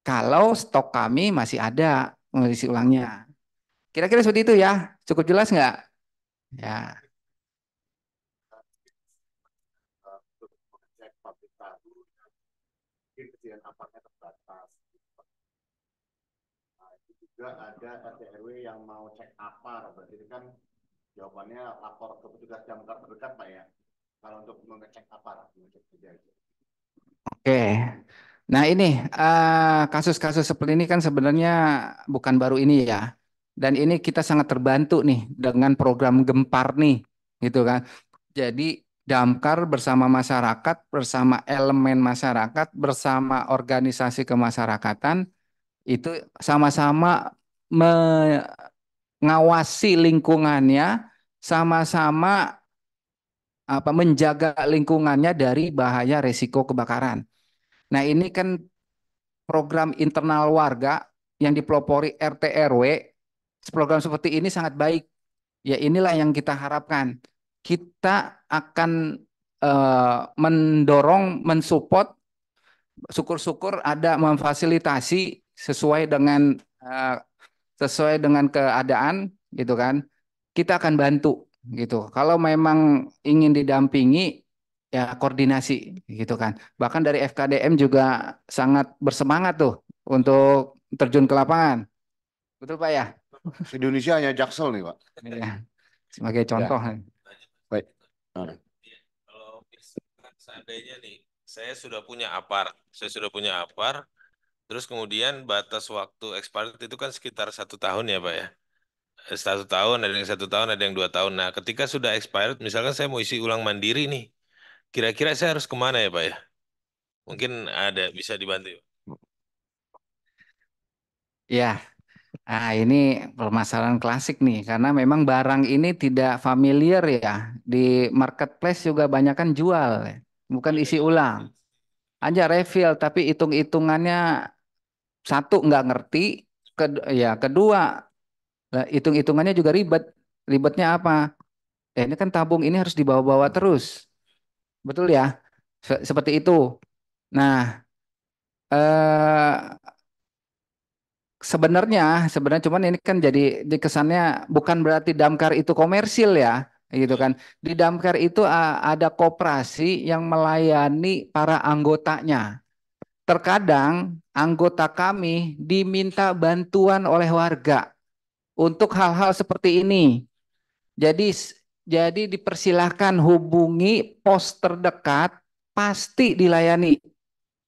Kalau stok kami masih ada mengisi ulangnya. Kira-kira seperti itu ya. Cukup jelas nggak? Ya. Untuk mengecek pabrik tahu, mungkin kejadian apakah terbatas. Nah, itu juga ada RT RW yang mau cek APAR, berarti itu kan jawabannya lapor ke petugas damkar terdekat Pak ya. Kalau untuk mengecek APAR, mengecek kejadian. Oke. Nah, ini kasus-kasus seperti ini kan sebenarnya bukan baru ini ya. Dan ini kita sangat terbantu nih dengan program Gempar nih, gitu kan. Jadi Damkar bersama masyarakat, bersama elemen masyarakat, bersama organisasi kemasyarakatan itu sama-sama mengawasi lingkungannya, sama-sama apa menjaga lingkungannya dari bahaya resiko kebakaran. Nah, ini kan program internal warga yang dipelopori RT RW program seperti ini sangat baik. Ya inilah yang kita harapkan. Kita akan mendorong, mensupport, syukur-syukur ada memfasilitasi eh, sesuai dengan keadaan gitu kan. Kita akan bantu gitu. Kalau memang ingin didampingi ya koordinasi gitu kan. Bahkan dari FKDM juga sangat bersemangat tuh untuk terjun ke lapangan. Betul Pak ya? Indonesia hanya Jaksel nih, Pak. Ya, sebagai Ya, contoh. baik. Nah, Kalau misalkan seandainya nih, saya sudah punya APAR, terus kemudian batas waktu expired itu kan sekitar 1 tahun ya Pak ya. 1 tahun, ada yang 1 tahun, ada yang 2 tahun. Nah, ketika sudah expired, misalkan saya mau isi ulang mandiri nih, kira-kira saya harus kemana ya Pak ya? Mungkin ada bisa dibantu ya. Ya, ini permasalahan klasik nih, karena memang barang ini tidak familiar ya. Di marketplace juga banyak kan jual, ya. Bukan isi ulang. Aja refill, tapi hitung-hitungannya satu nggak ngerti, ya kedua hitung-hitungannya juga ribet. Ribetnya apa? Ini kan tabung ini harus dibawa-bawa terus, betul ya? Seperti itu. Nah, eh, sebenarnya cuman ini kan jadi di kesannya bukan berarti damkar itu komersil ya, gitu kan. Di damkar itu ada koperasi yang melayani para anggotanya. Terkadang anggota kami diminta bantuan oleh warga untuk hal-hal seperti ini. Jadi jadi dipersilahkan hubungi pos terdekat, pasti dilayani.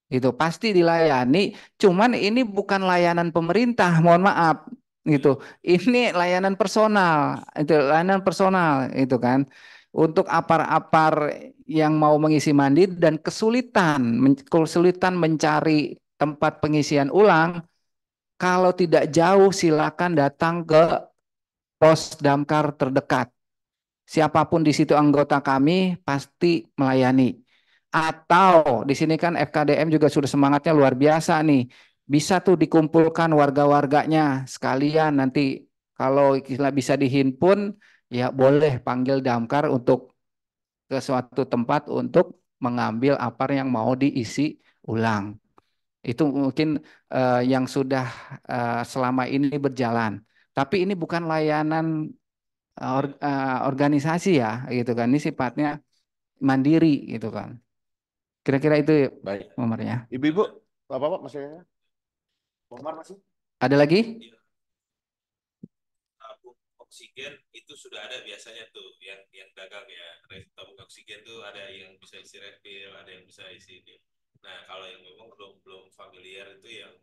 Itu pasti dilayani, cuman ini bukan layanan pemerintah, mohon maaf gitu. Ini layanan personal, itu layanan personal itu kan. Untuk apar-apar yang mau mengisi mandiri dan kesulitan mencari tempat pengisian ulang, kalau tidak jauh silakan datang ke pos damkar terdekat. Siapapun di situ anggota kami pasti melayani. Atau di sini kan FKDM juga sudah semangatnya luar biasa nih. Bisa tuh dikumpulkan warga-warganya sekalian nanti kalau bisa dihimpun ya boleh panggil damkar untuk ke suatu tempat untuk mengambil apar yang mau diisi ulang. Itu mungkin yang sudah selama ini berjalan. Tapi ini bukan layanan organisasi ya gitu kan, ini sifatnya mandiri gitu kan, kira-kira itu baik. nomornya. Ibu-ibu, Bapak masih ada? Omar masih? Ada lagi? Tabung oksigen itu sudah ada biasanya tuh yang dagang ya. Tabung oksigen tuh ada yang bisa isi refill, ada yang bisa isi ini. Nah, kalau yang memang belum familiar itu yang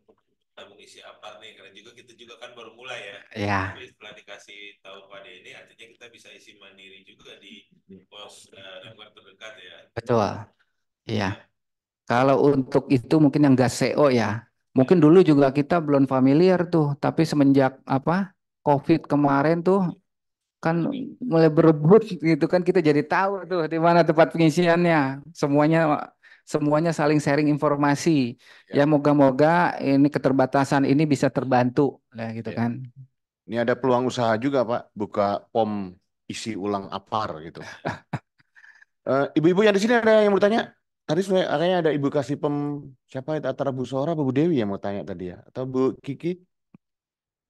tabung isi apar nih, karena juga kita juga kan baru mulai ya. Ya. Tapi setelah dikasih tahu pada ini, artinya kita bisa isi mandiri juga di pos damkar terdekat ya. Betul. Iya. Kalau untuk itu mungkin yang gas CO ya. Mungkin dulu juga kita belum familiar tuh, tapi semenjak COVID kemarin tuh kan mulai berebut gitu kan, kita jadi tahu tuh di mana tempat pengisiannya. Semuanya semuanya saling sharing informasi. Ya moga-moga ini keterbatasan ini bisa terbantu lah gitu Ya. kan. Ini ada peluang usaha juga, Pak. Buka pom isi ulang apar gitu. Ibu-ibu yang di sini ada yang mau tanya? Tadi sebenarnya kayaknya ada Ibu kasih siapa itu antara Bu Sora atau Bu Dewi yang mau tanya tadi ya? Atau Bu Kiki?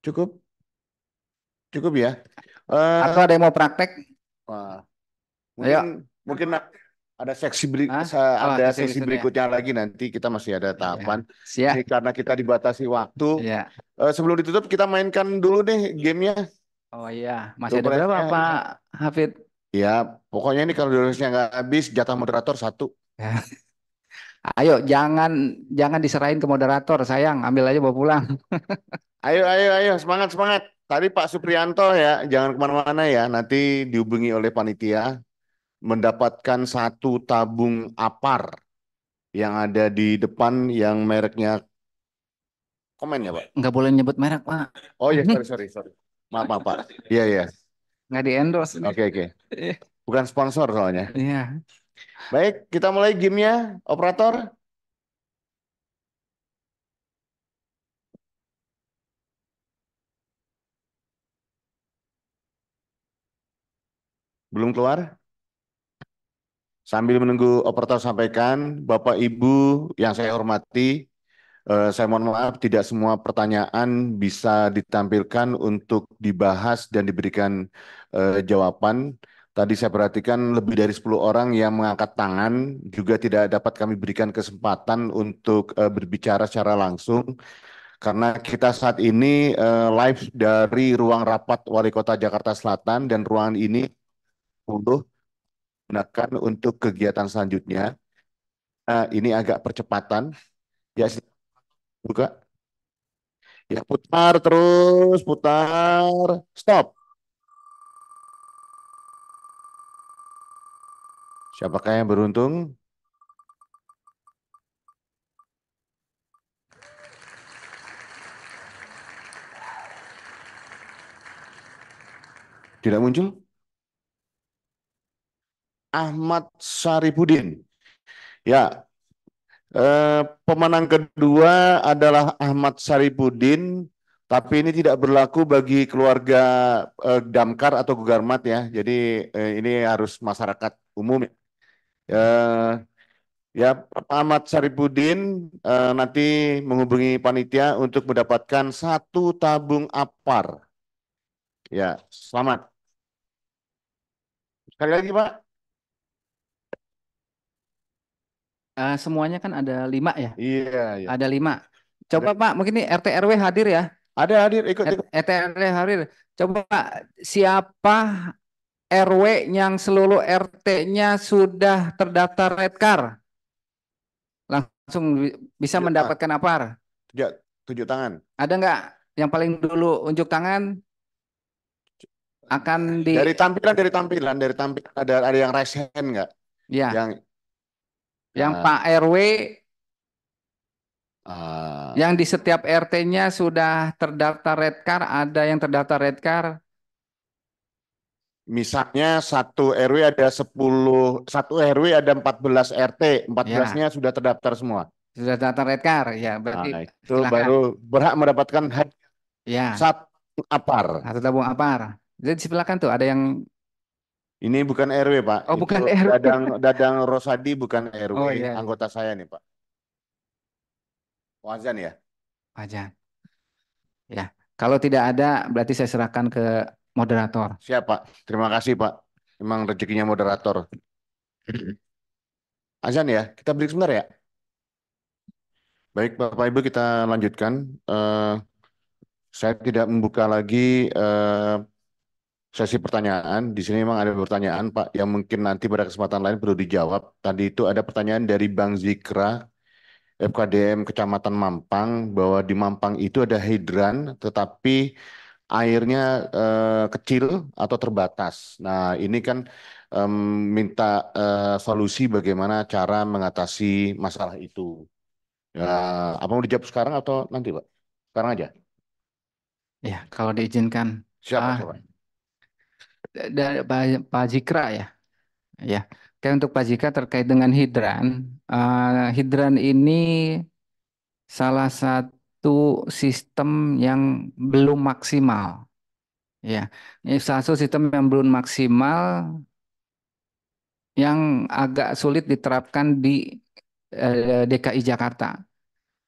Cukup? Cukup ya? Atau ada yang mau praktek? Wah, Ayo. mungkin ada sesi Sesi berikutnya lagi, nanti kita masih ada tahapan. Siap. Ini karena kita dibatasi waktu. Ya. Sebelum ditutup kita mainkan dulu deh gamenya. Oh iya, masih ada berapa Dompetnya. Pak Hafid? Ya, pokoknya ini kalau durasinya nggak habis, jatah moderator 1. Ayo, jangan diserahin ke moderator, sayang, ambil aja bawa pulang. Ayo, semangat, semangat. Tadi Pak Suprianto ya, jangan kemana-mana ya. Nanti dihubungi oleh panitia, mendapatkan 1 tabung apar yang ada di depan yang mereknya komen ya Pak? Nggak boleh nyebut merek Pak. Oh iya, sorry. Maaf Pak. Iya. Nggak di endorse. Oke. Bukan sponsor soalnya. Iya. Baik, kita mulai gamenya, operator. Belum keluar? Sambil menunggu operator sampaikan, Bapak Ibu yang saya hormati, saya mohon maaf tidak semua pertanyaan bisa ditampilkan untuk dibahas dan diberikan jawaban. Tadi saya perhatikan lebih dari 10 orang yang mengangkat tangan, juga tidak dapat kami berikan kesempatan untuk berbicara secara langsung. Karena kita saat ini live dari ruang rapat Wali Kota Jakarta Selatan dan ruangan ini 10 gunakan untuk kegiatan selanjutnya. Ini agak percepatan. Ya, buka. Ya, putar terus, putar. Stop. Siapakah yang beruntung? Tidak muncul? Ahmad Saripudin. Ya, pemenang kedua adalah Ahmad Saripudin, tapi ini tidak berlaku bagi keluarga Damkar atau Gugarmat ya. Jadi ini harus masyarakat umum. Ya, Pak Ahmad Saripudin nanti menghubungi panitia untuk mendapatkan 1 tabung apar. Ya, selamat. Sekali lagi Pak. Semuanya kan ada 5 ya? Iya, iya. Ada 5. Coba Pak, mungkin ini RT RW hadir ya? Ada hadir, ikut. RT RW hadir. Coba Pak, siapa RW yang seluruh RT-nya sudah terdaftar Redcar? Langsung bisa Tunjuk mendapatkan apar. tunjuk tangan. Ada nggak yang paling dulu unjuk tangan? Akan Dari tampilan ada yang raise hand nggak? Ya. Yang Nah, Pak RW ah, yang di setiap RT-nya sudah terdaftar Redcar, ada yang terdaftar Redcar? misalnya satu RW ada 10, satu RW ada 14 RT, 14-nya sudah terdaftar semua. Sudah terdaftar Redcar, ya berarti Nah, itu silakan. baru berhak mendapatkan Ya. 1 apar. 1 tabung apar. Jadi silakan tuh, ada yang Ini bukan RW Pak. Oh, Itu bukan RW. Dadang Rosadi bukan RW, Oh iya. anggota saya nih Pak. Wazan ya. Wajar. Ya. Kalau tidak ada, berarti saya serahkan ke moderator. Siap Pak. Terima kasih Pak. Memang rezekinya moderator. Azan ya. Kita break sebentar ya. Baik Bapak Ibu kita lanjutkan. Saya tidak membuka lagi sesi pertanyaan. Di sini memang ada pertanyaan Pak yang mungkin nanti pada kesempatan lain perlu dijawab. Tadi itu ada pertanyaan dari Bang Zikra, FKDM Kecamatan Mampang, bahwa di Mampang itu ada hidran tetapi airnya kecil atau terbatas. Nah ini kan minta solusi bagaimana cara mengatasi masalah itu. Ya, apa mau dijawab sekarang atau nanti Pak? Sekarang aja. Ya, kalau diizinkan. Siapa coba? Dari Pak Jikra ya. Ya. Kayak untuk Pak Jikra terkait dengan hidran. Hidran ini salah satu sistem yang belum maksimal. Ya, ini salah satu sistem yang belum maksimal, yang agak sulit diterapkan di DKI Jakarta.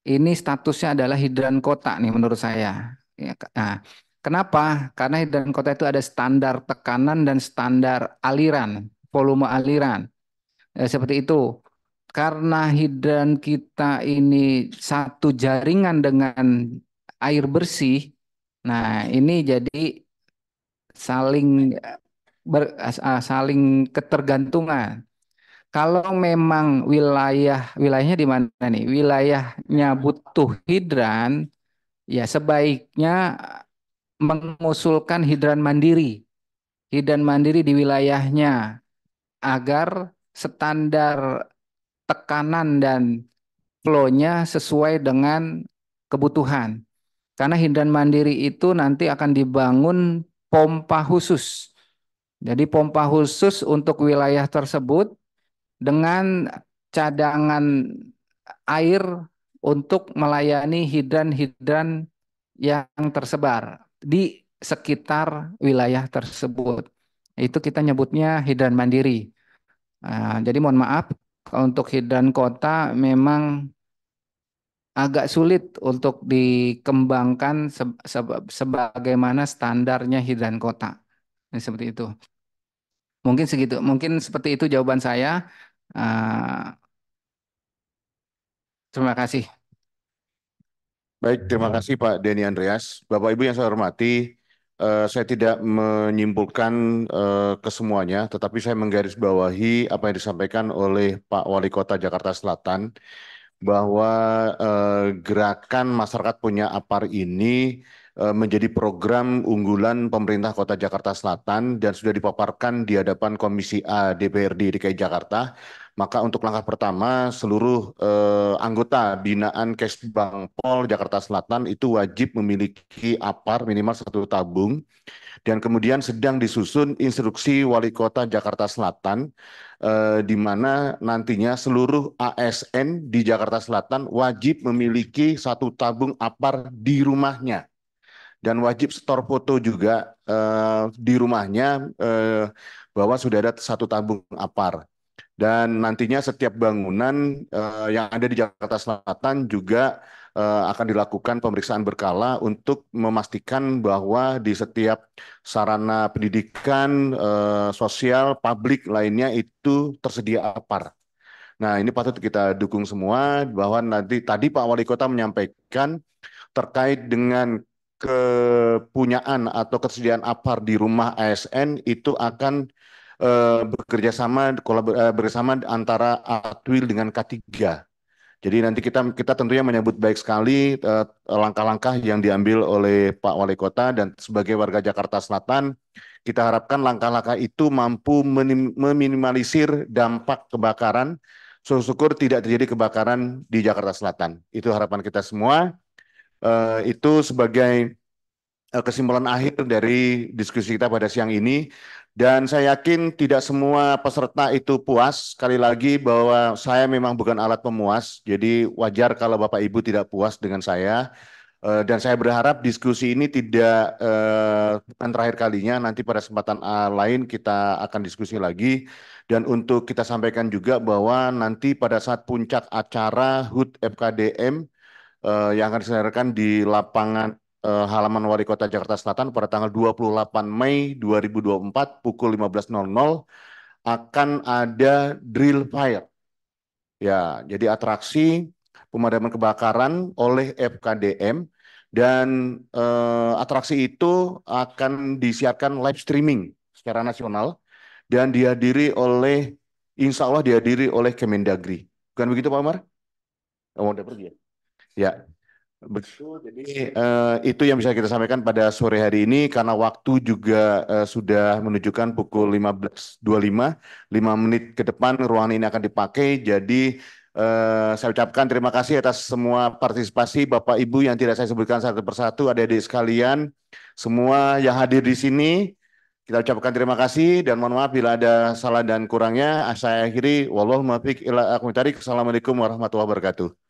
Ini statusnya adalah hidran kota nih menurut saya. Ya, nah, kenapa? Karena hidran kota itu ada standar tekanan dan standar aliran, volume aliran. Seperti itu. Karena hidran kita ini satu jaringan dengan air bersih, nah ini jadi saling saling ketergantungan. Kalau memang wilayahnya di mana nih? Wilayahnya butuh hidran, ya sebaiknya mengusulkan hidran mandiri. Hidran mandiri di wilayahnya agar standar tekanan dan flow-nya sesuai dengan kebutuhan. Karena hidran mandiri itu nanti akan dibangun pompa khusus. Jadi pompa khusus untuk wilayah tersebut dengan cadangan air untuk melayani hidran-hidran yang tersebar di sekitar wilayah tersebut. Itu kita nyebutnya hidran mandiri. Jadi mohon maaf, untuk hidran kota memang agak sulit untuk dikembangkan sebagaimana standarnya hidran kota. Seperti itu. Mungkin segitu, mungkin seperti itu jawaban saya. Ah, terima kasih. Baik, terima kasih Pak Denny Andreas. Bapak Ibu yang saya hormati, saya tidak menyimpulkan kesemuanya, tetapi saya menggarisbawahi apa yang disampaikan oleh Pak Wali Kota Jakarta Selatan, bahwa gerakan masyarakat punya APAR ini menjadi program unggulan pemerintah Kota Jakarta Selatan dan sudah dipaparkan di hadapan Komisi A DPRD DKI Jakarta. Maka untuk langkah pertama, seluruh anggota binaan Kesbang Pol Jakarta Selatan itu wajib memiliki APAR minimal 1 tabung. Dan kemudian sedang disusun instruksi Wali Kota Jakarta Selatan, di mana nantinya seluruh ASN di Jakarta Selatan wajib memiliki 1 tabung APAR di rumahnya. Dan wajib setor foto juga di rumahnya bahwa sudah ada 1 tabung APAR. Dan nantinya setiap bangunan yang ada di Jakarta Selatan juga akan dilakukan pemeriksaan berkala untuk memastikan bahwa di setiap sarana pendidikan, sosial, publik lainnya itu tersedia APAR. Nah, ini patut kita dukung semua, bahwa nanti tadi Pak Wali Kota menyampaikan terkait dengan kepunyaan atau ketersediaan APAR di rumah ASN itu akan bekerjasama antara Atwil dengan K3. Jadi nanti kita tentunya menyambut baik sekali langkah-langkah yang diambil oleh Pak Wali Kota, dan sebagai warga Jakarta Selatan kita harapkan langkah-langkah itu mampu meminimalisir dampak kebakaran. Syukur tidak terjadi kebakaran di Jakarta Selatan. Itu harapan kita semua. Itu sebagai kesimpulan akhir dari diskusi kita pada siang ini. Dan saya yakin tidak semua peserta itu puas. Sekali lagi bahwa saya memang bukan alat pemuas, jadi wajar kalau Bapak Ibu tidak puas dengan saya. Dan saya berharap diskusi ini tidak bukan terakhir kalinya, nanti pada kesempatan lain kita akan diskusi lagi. Dan untuk kita sampaikan juga bahwa nanti pada saat puncak acara HUT FKDM yang akan diselenggarakan di lapangan halaman Wali Kota Jakarta Selatan pada tanggal 28 Mei 2024 pukul 15.00 akan ada drill fire. Ya, jadi atraksi pemadaman kebakaran oleh FKDM, dan atraksi itu akan disiarkan live streaming secara nasional dan insya Allah dihadiri oleh Kemendagri. Bukan begitu Pak Umar? Oh, udah pergi ya? Ya. Betul, jadi itu yang bisa kita sampaikan pada sore hari ini, karena waktu juga sudah menunjukkan pukul 15.25, 5 menit ke depan ruangan ini akan dipakai. Jadi saya ucapkan terima kasih atas semua partisipasi Bapak Ibu yang tidak saya sebutkan satu persatu, adik-adik sekalian, semua yang hadir di sini. Kita ucapkan terima kasih dan mohon maaf bila ada salah dan kurangnya. Saya akhiri, wallahul muwaffiq ila aqwamit thoriq. Assalamualaikum warahmatullahi wabarakatuh.